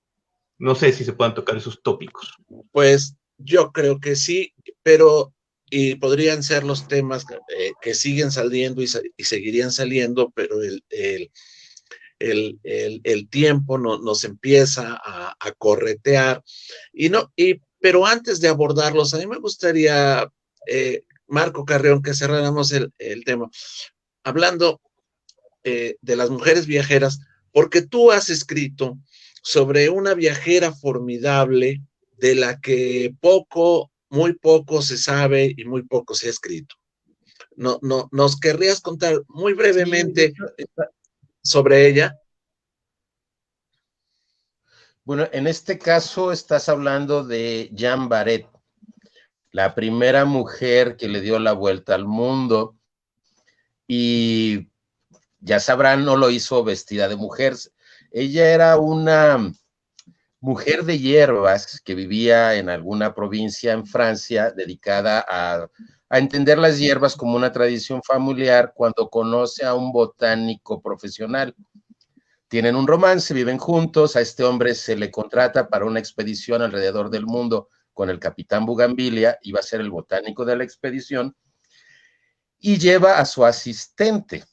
no sé si se puedan tocar esos tópicos. Pues yo creo que sí, pero y podrían ser los temas que siguen saliendo y seguirían saliendo, pero el tiempo nos empieza a corretear. Pero antes de abordarlos, a mí me gustaría, Marco Carreón, que cerráramos el tema, hablando de las mujeres viajeras, porque tú has escrito sobre una viajera formidable de la que muy poco se sabe y muy poco se ha escrito. ¿Nos querrías contar muy brevemente sobre ella? Bueno, en este caso estás hablando de Jeanne Baret, la primera mujer que le dio la vuelta al mundo, y ya sabrán, no lo hizo vestida de mujer. Ella era una mujer de hierbas que vivía en alguna provincia en Francia, dedicada a entender las hierbas como una tradición familiar, cuando conoce a un botánico profesional. Tienen un romance, viven juntos, a este hombre se le contrata para una expedición alrededor del mundo con el capitán Bougainvillea, iba a ser el botánico de la expedición, y lleva a su asistente,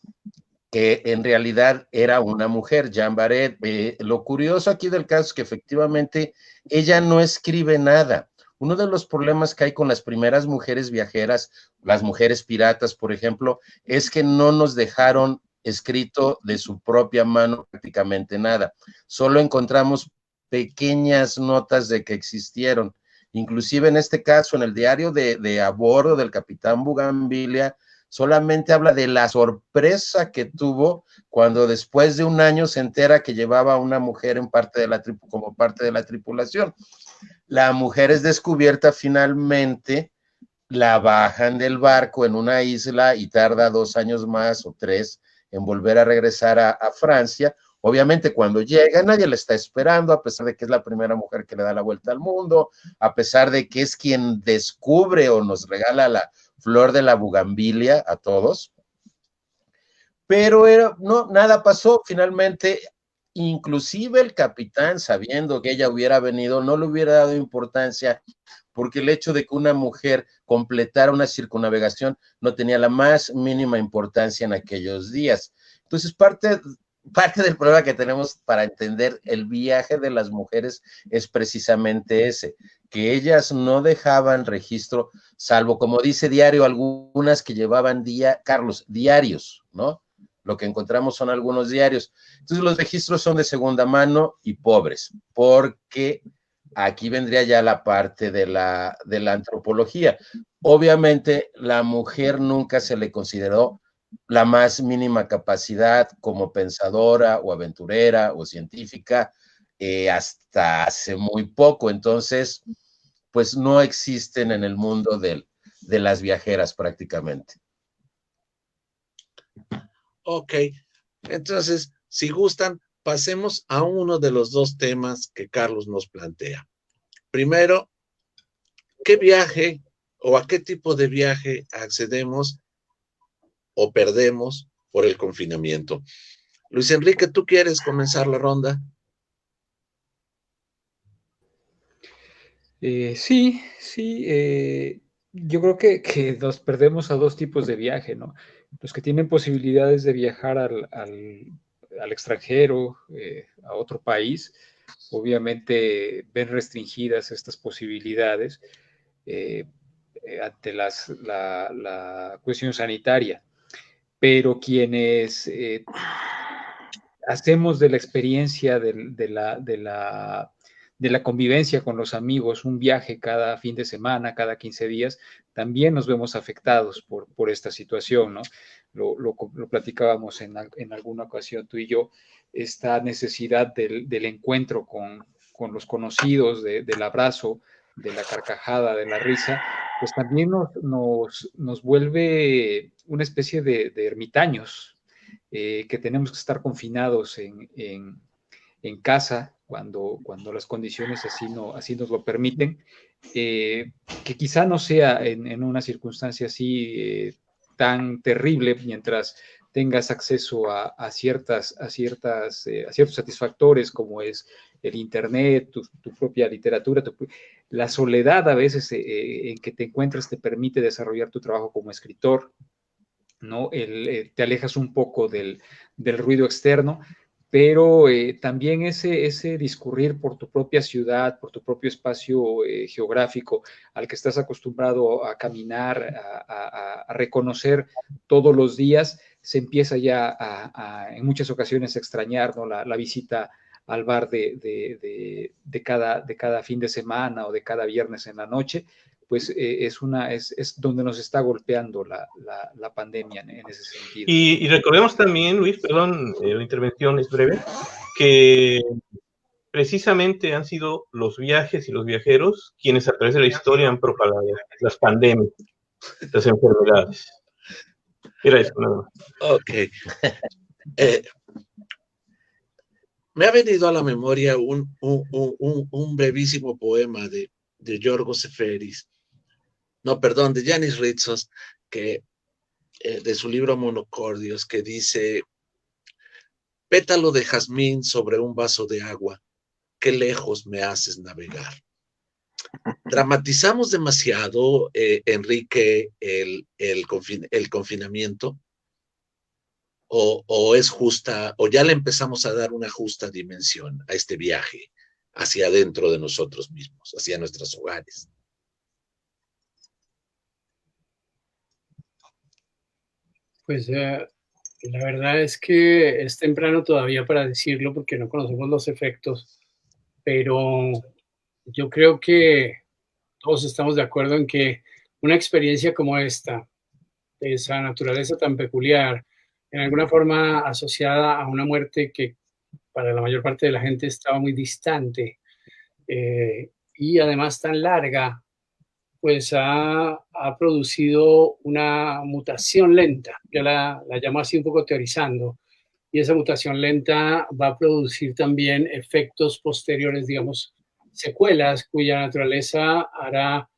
que en realidad era una mujer, Jeanne Baret. Lo curioso aquí del caso es que efectivamente ella no escribe nada. Uno de los problemas que hay con las primeras mujeres viajeras, las mujeres piratas, por ejemplo, es que no nos dejaron escrito de su propia mano prácticamente nada. Solo encontramos pequeñas notas de que existieron. Inclusive en este caso, en el diario de a bordo del capitán Bougainvillea, solamente habla de la sorpresa que tuvo cuando después de un año se entera que llevaba a una mujer como parte de la tripulación. La mujer es descubierta finalmente, la bajan del barco en una isla y tarda 2 años más o 3 en volver a regresar a Francia. Obviamente cuando llega nadie la está esperando, a pesar de que es la primera mujer que le da la vuelta al mundo, a pesar de que es quien descubre o nos regala la flor de la bugambilia a todos. Pero nada pasó. Finalmente, inclusive el capitán, sabiendo que ella hubiera venido, no le hubiera dado importancia, porque el hecho de que una mujer completara una circunnavegación no tenía la más mínima importancia en aquellos días. Entonces, parte del problema que tenemos para entender el viaje de las mujeres es precisamente ese, que ellas no dejaban registro, salvo, como dice Diario, algunas que llevaban Carlos, diarios, ¿no? Lo que encontramos son algunos diarios. Entonces, los registros son de segunda mano y pobres, porque aquí vendría ya la parte de la antropología. Obviamente, la mujer nunca se le consideró la más mínima capacidad como pensadora o aventurera o científica hasta hace muy poco. Entonces, pues no existen en el mundo de las viajeras prácticamente. Ok, entonces, si gustan, pasemos a uno de los dos temas que Carlos nos plantea. Primero, ¿qué viaje o a qué tipo de viaje accedemos o perdemos por el confinamiento? Luis Enrique, ¿tú quieres comenzar la ronda? Sí, yo creo que nos perdemos a dos tipos de viaje, ¿no? Los que tienen posibilidades de viajar al extranjero, a otro país, obviamente ven restringidas estas posibilidades ante la cuestión sanitaria, pero quienes hacemos de la experiencia de la convivencia con los amigos, un viaje cada fin de semana, cada 15 días, también nos vemos afectados por esta situación, ¿no? Lo platicábamos en alguna ocasión tú y yo, esta necesidad del encuentro con los conocidos, del abrazo, de la carcajada, de la risa, pues también nos vuelve una especie de ermitaños, que tenemos que estar confinados en casa cuando las condiciones así nos lo permiten, que quizá no sea en una circunstancia así tan terrible mientras tengas acceso a ciertos satisfactores como es el internet, tu propia literatura, la soledad a veces en que te encuentras te permite desarrollar tu trabajo como escritor, ¿no? Te alejas un poco del ruido externo, pero también ese discurrir por tu propia ciudad, por tu propio espacio geográfico al que estás acostumbrado a caminar, a reconocer todos los días, se empieza ya en muchas ocasiones a extrañar, ¿no? La visita al bar de cada fin de semana o de cada viernes en la noche, pues es donde nos está golpeando la pandemia en ese sentido. Y recordemos también, Luis, perdón, la intervención es breve, que precisamente han sido los viajes y los viajeros quienes a través de la historia han propagado las pandemias, las enfermedades. Era eso, nada más. Ok. Me ha venido a la memoria un brevísimo poema de Yorgos Seferis, no, perdón, de Yanis Ritsos, que de su libro Monocordios, que dice: pétalo de jazmín sobre un vaso de agua, qué lejos me haces navegar. Dramatizamos demasiado, Enrique, el confinamiento, o es justa, o ya le empezamos a dar una justa dimensión a este viaje hacia adentro de nosotros mismos, hacia nuestros hogares. Pues la verdad es que es temprano todavía para decirlo porque no conocemos los efectos, pero yo creo que todos estamos de acuerdo en que una experiencia como esta, de esa naturaleza tan peculiar, en alguna forma asociada a una muerte que para la mayor parte de la gente estaba muy distante y además tan larga, pues ha producido una mutación lenta. Yo la llamo así un poco teorizando. Y esa mutación lenta va a producir también efectos posteriores, digamos, secuelas cuya naturaleza hará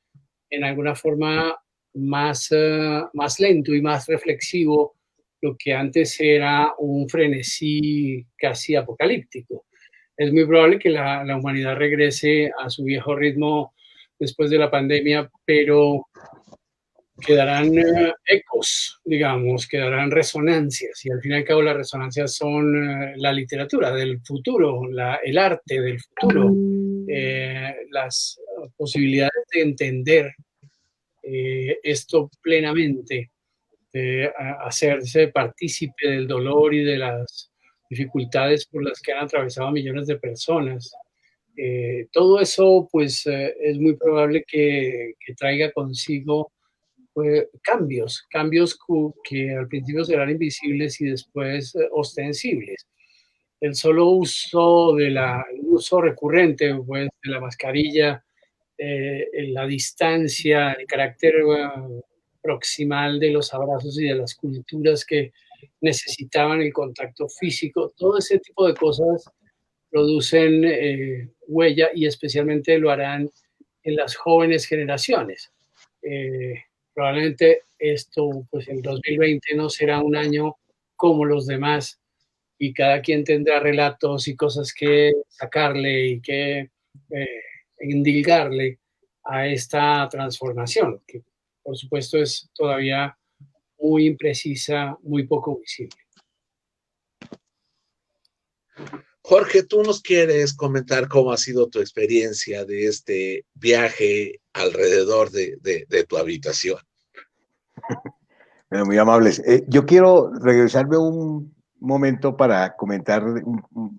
en alguna forma más lento y más reflexivo lo que antes era un frenesí casi apocalíptico. Es muy probable que la humanidad regrese a su viejo ritmo después de la pandemia, pero quedarán ecos, digamos, quedarán resonancias, y al fin y al cabo las resonancias son la literatura del futuro, el arte del futuro, las posibilidades de entender esto plenamente, de hacerse partícipe del dolor y de las dificultades por las que han atravesado millones de personas. Todo eso, pues, es muy probable que traiga consigo cambios que al principio serán invisibles y después ostensibles. El solo uso el uso recurrente, pues, de la mascarilla, la distancia, el carácter proximal de los abrazos y de las culturas que necesitaban el contacto físico, todo ese tipo de cosas producen huella, y especialmente lo harán en las jóvenes generaciones. Probablemente esto, pues el 2020 no será un año como los demás, y cada quien tendrá relatos y cosas que sacarle y que indilgarle a esta transformación, que por supuesto es todavía muy imprecisa, muy poco visible. Jorge, tú nos quieres comentar cómo ha sido tu experiencia de este viaje alrededor de tu habitación. Bueno, muy amables. Yo quiero regresarme un momento para comentar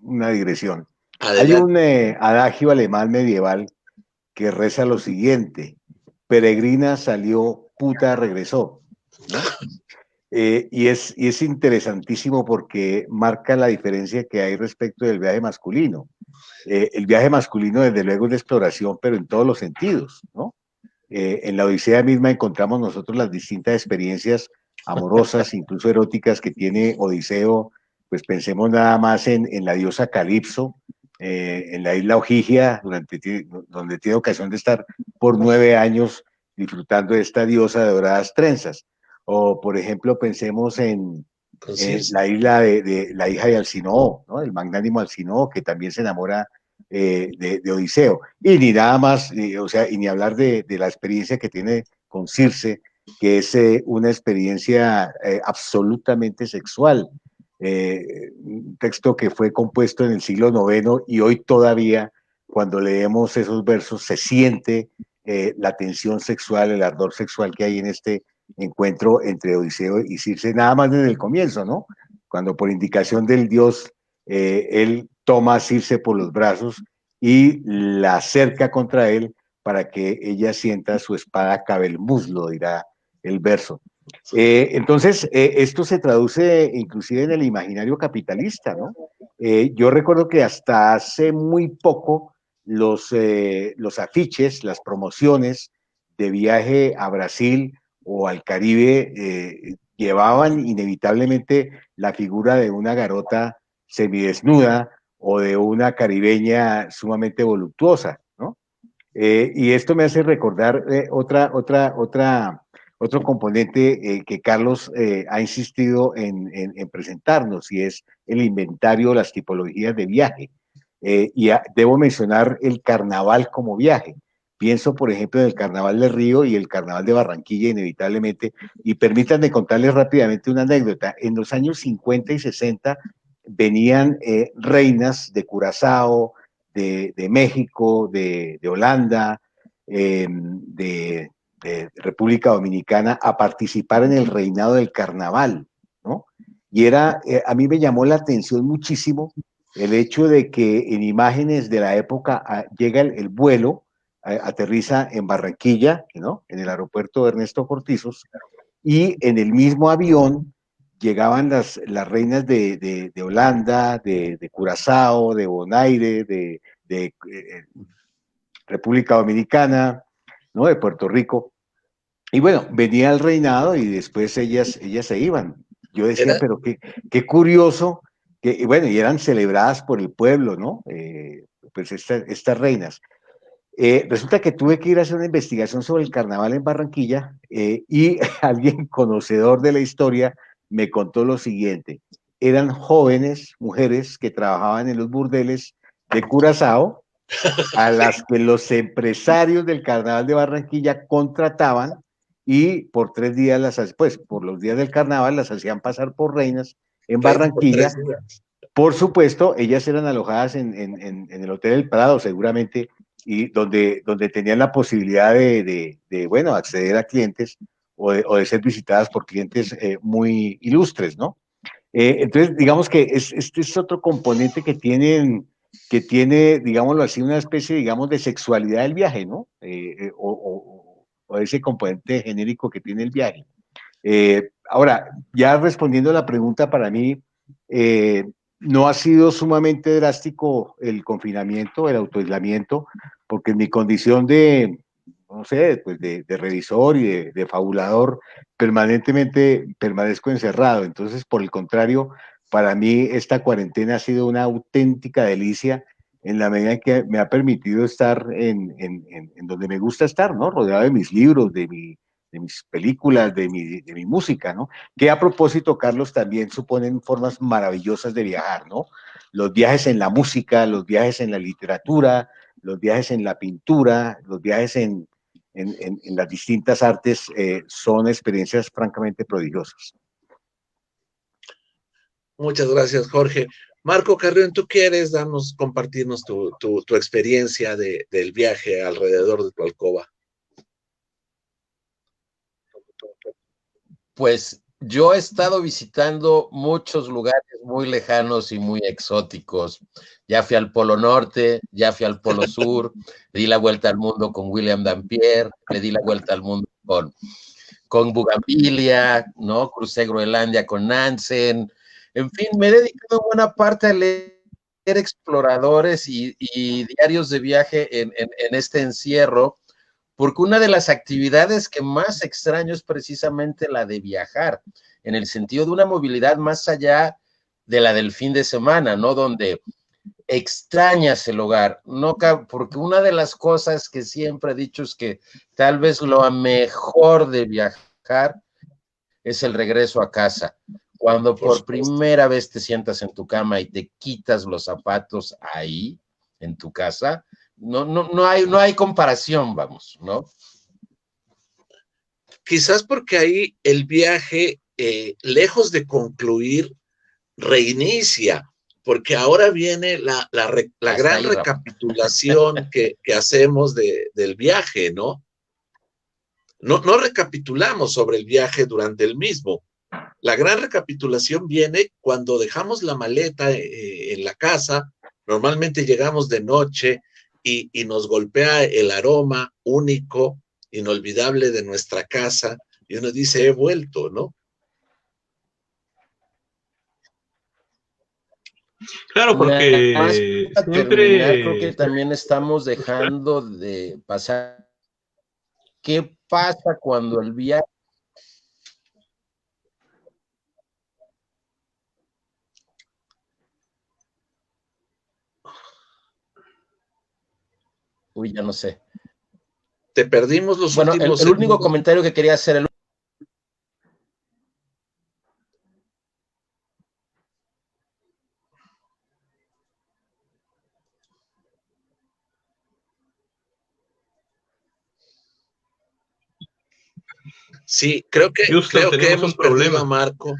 una digresión. Adelante. Hay un adagio alemán medieval que reza lo siguiente: peregrina salió, puta regresó, ¿no? Y es interesantísimo porque marca la diferencia que hay respecto del viaje masculino. El viaje masculino, desde luego, es de exploración, pero en todos los sentidos, ¿no? En la Odisea misma encontramos nosotros las distintas experiencias amorosas, incluso eróticas, que tiene Odiseo. Pues pensemos nada más en la diosa Calipso, en la isla Ogygia, donde tiene ocasión de estar por 9 años disfrutando de esta diosa de doradas trenzas. O, por ejemplo, pensemos en la isla de la hija de Alcinoo, ¿no? El magnánimo Alcinoo, que también se enamora de Odiseo. Y ni nada más, o sea, y ni hablar de la experiencia que tiene con Circe, que es una experiencia absolutamente sexual. Un texto que fue compuesto en el siglo IX, y hoy todavía, cuando leemos esos versos, se siente la tensión sexual, el ardor sexual que hay en este encuentro entre Odiseo y Circe, nada más desde el comienzo, ¿no? Cuando por indicación del dios, él toma a Circe por los brazos y la acerca contra él para que ella sienta su espada cabe el muslo, dirá el verso. Entonces, esto se traduce inclusive en el imaginario capitalista, ¿no? Yo recuerdo que hasta hace muy poco los afiches, las promociones de viaje a Brasil o al Caribe llevaban inevitablemente la figura de una garota semidesnuda o de una caribeña sumamente voluptuosa, ¿no? Y esto me hace recordar otro componente que Carlos ha insistido en presentarnos, y es el inventario, las tipologías de viaje. Debo mencionar el carnaval como viaje. Pienso, por ejemplo, en el Carnaval de Río y el Carnaval de Barranquilla, inevitablemente, y permítanme contarles rápidamente una anécdota. En los años 50 y 60 venían reinas de Curazao, de México, de Holanda, de República Dominicana, a participar en el reinado del carnaval, ¿no? Y a mí me llamó la atención muchísimo el hecho de que en imágenes de la época llega el vuelo, aterriza en Barranquilla, ¿no? En el aeropuerto Ernesto Cortizos, y en el mismo avión llegaban las reinas de Holanda, de Curazao, de Bonaire, de República Dominicana, ¿no? De Puerto Rico. Y bueno, venía el reinado y después ellas se iban. Yo decía, pero qué curioso, y bueno, y eran celebradas por el pueblo, ¿no? Pues estas reinas. Resulta que tuve que ir a hacer una investigación sobre el carnaval en Barranquilla, y alguien conocedor de la historia me contó lo siguiente: eran jóvenes mujeres que trabajaban en los burdeles de Curazao, a las que los empresarios del carnaval de Barranquilla contrataban, y por 3 días pues por los días del carnaval las hacían pasar por reinas en Reina por Barranquilla. 3 días. Por supuesto, ellas eran alojadas en el Hotel El Prado, seguramente, y donde tenían la posibilidad bueno, acceder a clientes o de ser visitadas por clientes muy ilustres, ¿no? Entonces, digamos que este es otro componente que tiene, digámoslo así, una especie, digamos, de sexualidad del viaje, ¿no? O ese componente genérico que tiene el viaje. Ahora, ya respondiendo a la pregunta, para mí no ha sido sumamente drástico el confinamiento, el autoaislamiento, porque en mi condición no sé, pues de revisor y de fabulador, permanentemente permanezco encerrado. Entonces, por el contrario, para mí esta cuarentena ha sido una auténtica delicia en la medida en que me ha permitido estar en donde me gusta estar, ¿no? Rodeado de mis libros, de mis películas, de mi música, ¿no? Que a propósito, Carlos, también suponen formas maravillosas de viajar, ¿no? Los viajes en la música, los viajes en la literatura, los viajes en la pintura, los viajes en las distintas artes son experiencias francamente prodigiosas. Muchas gracias, Jorge. Marco Carrión, ¿tú quieres compartirnos tu experiencia del viaje alrededor de tu alcoba? Pues yo he estado visitando muchos lugares muy lejanos y muy exóticos. Ya fui al Polo Norte, ya fui al Polo Sur, le di la vuelta al mundo con William Dampier, le di la vuelta al mundo con Bugambilia, ¿no? Crucé Groenlandia con Nansen. En fin, me he dedicado buena parte a leer exploradores y diarios de viaje en este encierro, porque una de las actividades que más extraño es precisamente la de viajar, en el sentido de una movilidad más allá de la del fin de semana, ¿no? Donde extrañas el hogar, no, porque una de las cosas que siempre he dicho es que tal vez lo mejor de viajar es el regreso a casa. Cuando por primera vez te sientas en tu cama y te quitas los zapatos ahí, en tu casa, no hay comparación, vamos, ¿no? Quizás porque ahí el viaje, lejos de concluir, reinicia, porque ahora viene la gran recapitulación que hacemos del viaje, ¿no? No recapitulamos sobre el viaje durante el mismo. La gran recapitulación viene cuando dejamos la maleta en la casa. Normalmente llegamos de noche y nos golpea el aroma único, inolvidable de nuestra casa, y uno dice, he vuelto, ¿no? Claro, porque siempre... Creo que también estamos dejando de pasar. ¿Qué pasa cuando el viaje? Uy, ya no sé. Te perdimos los últimos el único comentario que quería hacer. Sí, creo que hemos perdido a Marco.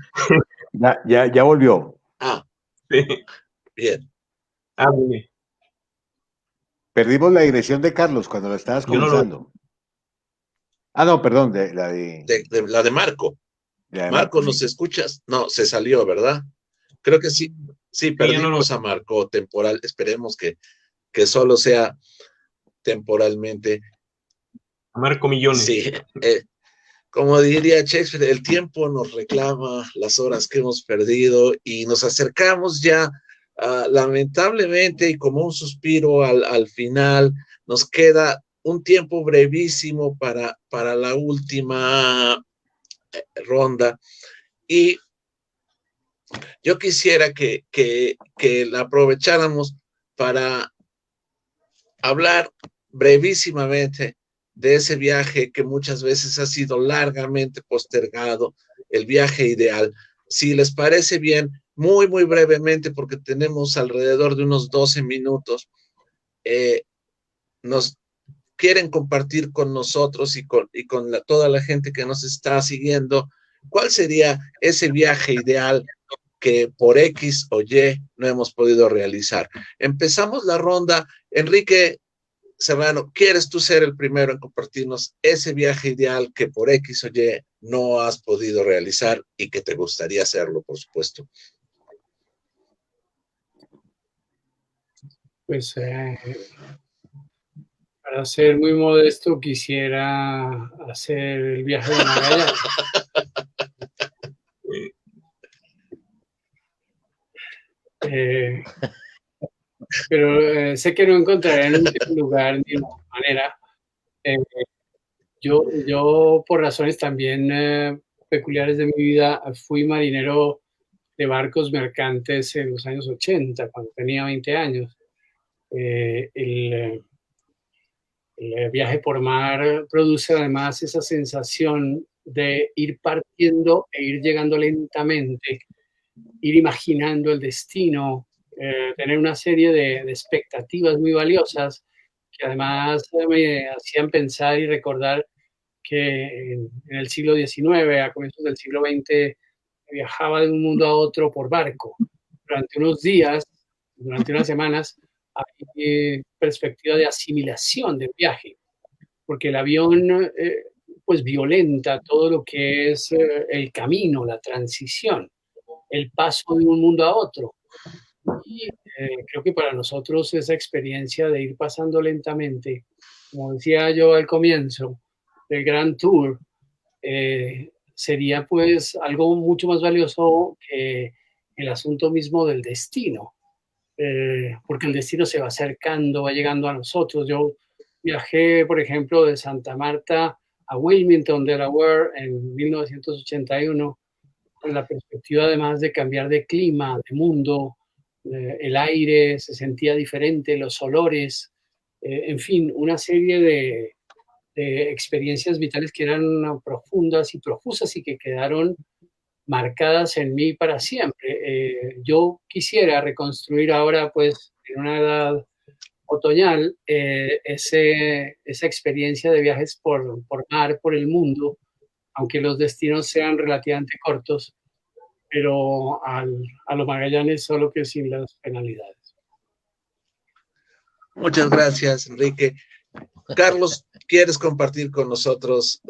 Ya volvió. Sí. Bien. Bien. Perdimos la dirección de Carlos cuando la estabas comenzando. No, perdón, la de Marco. Marco, ¿nos escuchas? No, se salió, ¿verdad? Creo que sí. Sí, perdimos a Marco temporal. Esperemos que solo sea temporalmente. Marco Millones. Sí. Como diría Shakespeare, el tiempo nos reclama las horas que hemos perdido y nos acercamos ya, lamentablemente, y como un suspiro al final, nos queda un tiempo brevísimo para la última ronda. Y yo quisiera que la aprovecháramos para hablar brevísimamente de ese viaje que muchas veces ha sido largamente postergado, el viaje ideal. Si les parece bien, muy brevemente, porque tenemos alrededor de unos 12 minutos, nos quieren compartir con nosotros y con toda la gente que nos está siguiendo, ¿cuál sería ese viaje ideal que por X o Y no hemos podido realizar? Empezamos la ronda. Enrique Serrano, ¿quieres tú ser el primero en compartirnos ese viaje ideal que por X o Y no has podido realizar y que te gustaría hacerlo, por supuesto? Pues para ser muy modesto quisiera hacer el viaje de Magallanes. Pero sé que no encontraré en un lugar ni de manera. Yo por razones también peculiares de mi vida, fui marinero de barcos mercantes en los años 80, cuando tenía 20 años. El viaje por mar produce además esa sensación de ir partiendo e ir llegando lentamente, ir imaginando el destino, tener una serie de expectativas muy valiosas que además me hacían pensar y recordar que en el siglo XIX, a comienzos del siglo XX, viajaba de un mundo a otro por barco. Durante unos días, durante unas semanas, hay perspectiva de asimilación del viaje, porque el avión pues violenta todo lo que es el camino, la transición, el paso de un mundo a otro. Y creo que para nosotros esa experiencia de ir pasando lentamente, como decía yo al comienzo del Grand Tour, sería pues algo mucho más valioso que el asunto mismo del destino, porque el destino se va acercando, va llegando a nosotros. Yo viajé, por ejemplo, de Santa Marta a Wilmington, Delaware, en 1981, con la perspectiva además de cambiar de clima, de mundo, el aire se sentía diferente, los olores, en fin, una serie de experiencias vitales que eran profundas y profusas y que quedaron marcadas en mí para siempre. Yo quisiera reconstruir ahora, pues, en una edad otoñal, esa experiencia de viajes por mar, por el mundo, aunque los destinos sean relativamente cortos, pero a los Magallanes, solo que sin las penalidades. Muchas gracias, Enrique. Carlos, ¿quieres compartir con nosotros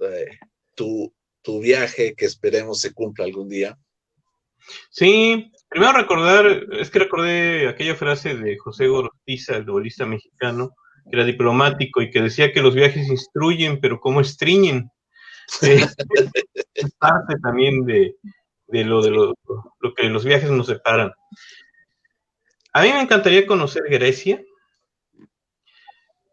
tu viaje que esperemos se cumpla algún día? Sí, primero recordé aquella frase de José Gorostiza, el novelista mexicano, que era diplomático y que decía que los viajes instruyen, pero ¿cómo estriñen? Es parte también de lo que los viajes nos separan. A mí me encantaría conocer Grecia,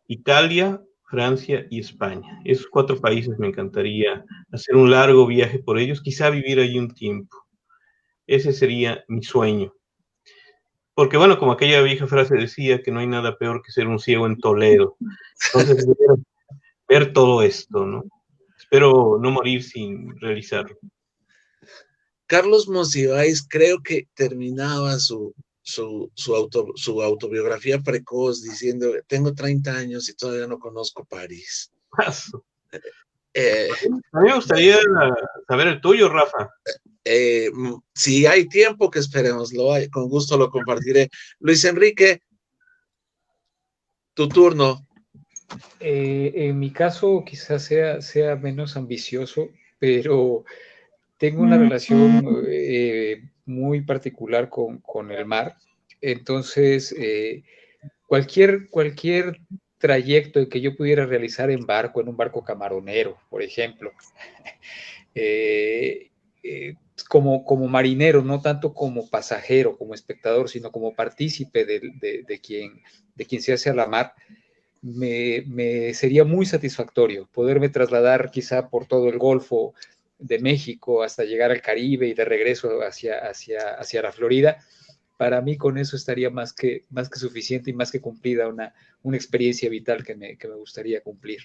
Italia, Francia y España. Esos 4 países me encantaría hacer un largo viaje por ellos, quizá vivir allí un tiempo. Ese sería mi sueño. Porque bueno, como aquella vieja frase decía, que no hay nada peor que ser un ciego en Toledo. Entonces, ver todo esto, ¿no? Espero no morir sin realizarlo. Carlos Monsiváis creo que terminaba su autobiografía precoz diciendo, tengo 30 años y todavía no conozco París. A mí me gustaría saber el tuyo, Rafa. Si hay tiempo, que esperemos, con gusto lo compartiré. Luis Enrique, tu turno. En mi caso quizás sea menos ambicioso, pero tengo una relación muy particular con el mar. Entonces, cualquier trayecto que yo pudiera realizar en un barco camaronero, por ejemplo, como marinero, no tanto como pasajero, como espectador, sino como partícipe de quien se hace a la mar, me sería muy satisfactorio poderme trasladar quizá por todo el Golfo de México hasta llegar al Caribe y de regreso hacia la Florida. Para mí con eso estaría más que suficiente y más que cumplida una experiencia vital que me gustaría cumplir.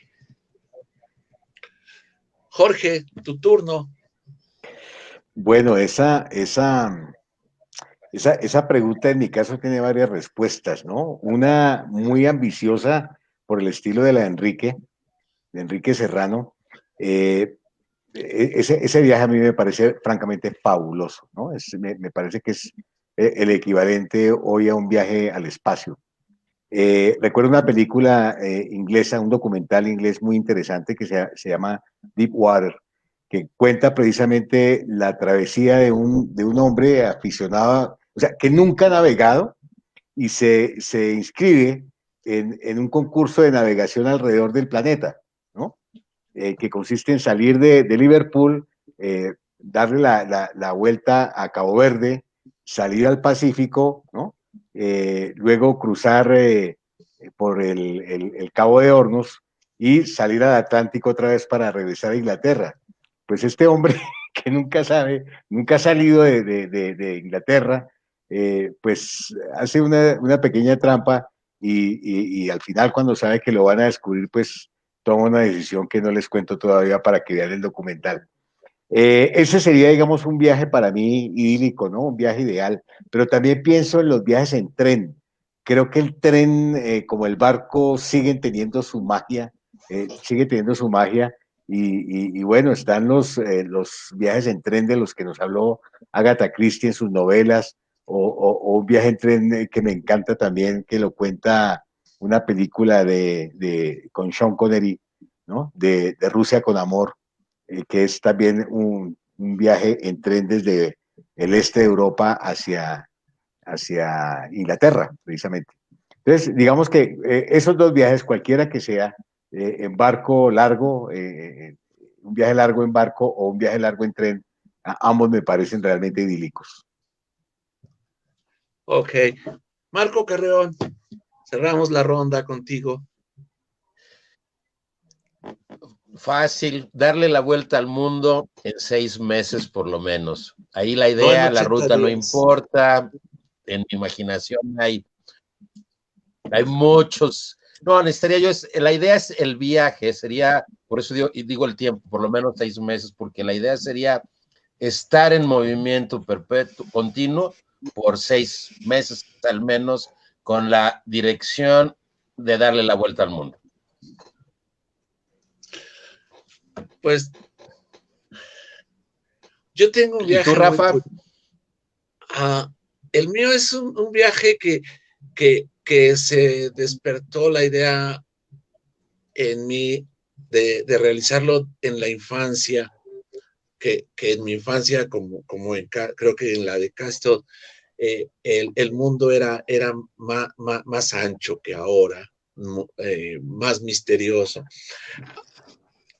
Jorge, tu turno. Bueno, esa pregunta en mi caso tiene varias respuestas, ¿no? Una muy ambiciosa por el estilo de la de Enrique Serrano. Ese viaje a mí me parece francamente fabuloso, ¿no? Me parece que es el equivalente hoy a un viaje al espacio. Recuerdo una película inglesa, un documental inglés muy interesante que se llama Deep Water, que cuenta precisamente la travesía de un hombre aficionado, o sea, que nunca ha navegado y se inscribe en un concurso de navegación alrededor del planeta, ¿no? Que consiste en salir de Liverpool, darle la vuelta a Cabo Verde, salir al Pacífico, ¿no? Luego cruzar por el Cabo de Hornos y salir al Atlántico otra vez para regresar a Inglaterra. Pues este hombre que nunca ha salido de Inglaterra, pues hace una pequeña trampa y al final cuando sabe que lo van a descubrir, pues toma una decisión que no les cuento todavía para que vean el documental. Ese sería, digamos, un viaje para mí idílico, ¿no? Un viaje ideal. Pero también pienso en los viajes en tren. Creo que el tren, como el barco, sigue teniendo su magia. Y bueno, están los viajes en tren de los que nos habló Agatha Christie en sus novelas, o un viaje en tren que me encanta también, que lo cuenta una película con Sean Connery, ¿no? De Rusia con amor, que es también un viaje en tren desde el este de Europa hacia Inglaterra, precisamente. Entonces, digamos que esos dos viajes, cualquiera que sea, en barco largo, un viaje largo en barco o un viaje largo en tren, ambos me parecen realmente idílicos. Ok. Marco Carreón, cerramos la ronda contigo. Fácil, darle la vuelta al mundo en 6 meses por lo menos. Ahí la idea, no la ruta días. no importa, en mi imaginación hay muchos. No, necesitaría yo, la idea es el viaje, sería, por eso digo el tiempo, por lo menos 6 meses, porque la idea sería estar en movimiento perpetuo, continuo, por 6 meses al menos, con la dirección de darle la vuelta al mundo. Pues yo tengo un viaje. ¿Y tú, Rafa? El mío es un viaje que se despertó la idea en mí de realizarlo en la infancia, que en mi infancia, como creo que en la de Castro, el mundo era más ancho que ahora, más misterioso.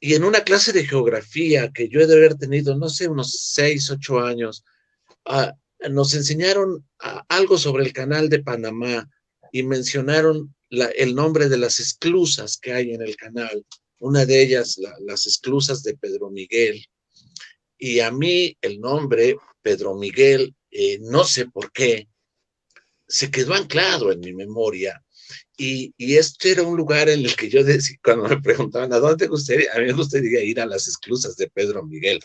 Y en una clase de geografía que yo he de haber tenido, no sé, unos 6, 8 años, nos enseñaron algo sobre el canal de Panamá y mencionaron el nombre de las esclusas que hay en el canal. Una de ellas, las esclusas de Pedro Miguel. Y a mí el nombre Pedro Miguel, no sé por qué, se quedó anclado en mi memoria. Y este era un lugar en el que yo decía, cuando me preguntaban, ¿a dónde te gustaría? A mí me gustaría ir a las esclusas de Pedro Miguel.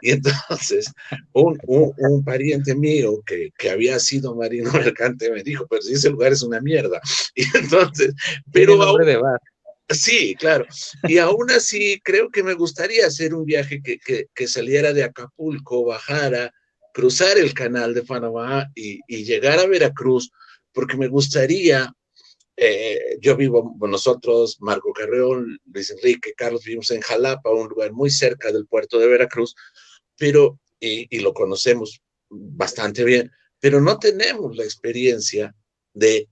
Y entonces un pariente mío que había sido marino mercante me dijo, pero si ese lugar es una mierda. Y entonces, pero tiene nombre de bar. Sí, claro. Y aún así creo que me gustaría hacer un viaje que saliera de Acapulco, bajara, cruzar el canal de Panamá y llegar a Veracruz, porque me gustaría. Yo vivo, nosotros, Marco Carreón, Luis Enrique, Carlos, vivimos en Jalapa, un lugar muy cerca del puerto de Veracruz, pero, y lo conocemos bastante bien, pero no tenemos la experiencia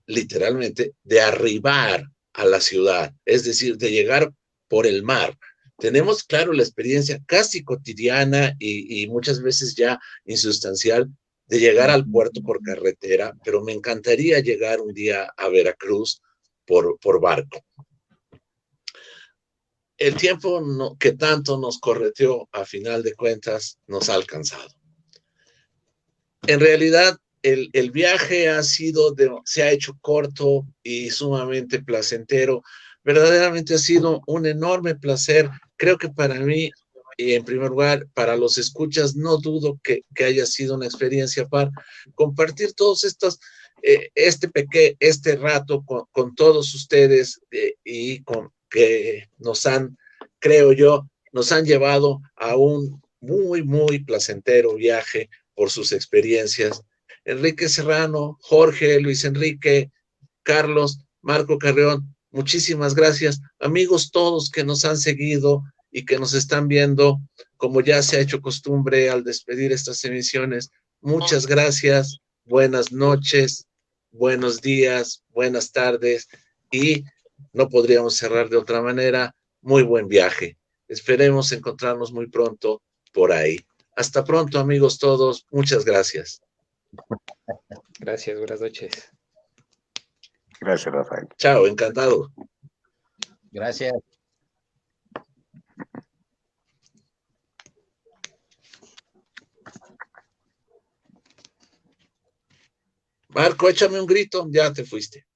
literalmente, de arribar a la ciudad, es decir, de llegar por el mar. Tenemos, claro, la experiencia casi cotidiana y muchas veces ya insustancial de llegar al puerto por carretera, pero me encantaría llegar un día a Veracruz por barco. El tiempo que tanto nos correteó, a final de cuentas, nos ha alcanzado. En realidad, el viaje se ha hecho corto y sumamente placentero. Verdaderamente ha sido un enorme placer. Creo que para mí, y en primer lugar, para los escuchas, no dudo que haya sido una experiencia para compartir todos estos este rato con todos ustedes y con que nos han, creo yo, nos han llevado a un muy, muy placentero viaje por sus experiencias. Enrique Serrano, Jorge, Luis Enrique, Carlos, Marco Carreón, muchísimas gracias. Amigos todos que nos han seguido y que nos están viendo, como ya se ha hecho costumbre al despedir estas emisiones, muchas gracias, buenas noches, buenos días, buenas tardes y no podríamos cerrar de otra manera, muy buen viaje. Esperemos encontrarnos muy pronto por ahí. Hasta pronto, amigos todos. Muchas gracias. Gracias, buenas noches. Gracias, Rafael. Chao, encantado. Gracias. Marco, échame un grito, ya te fuiste.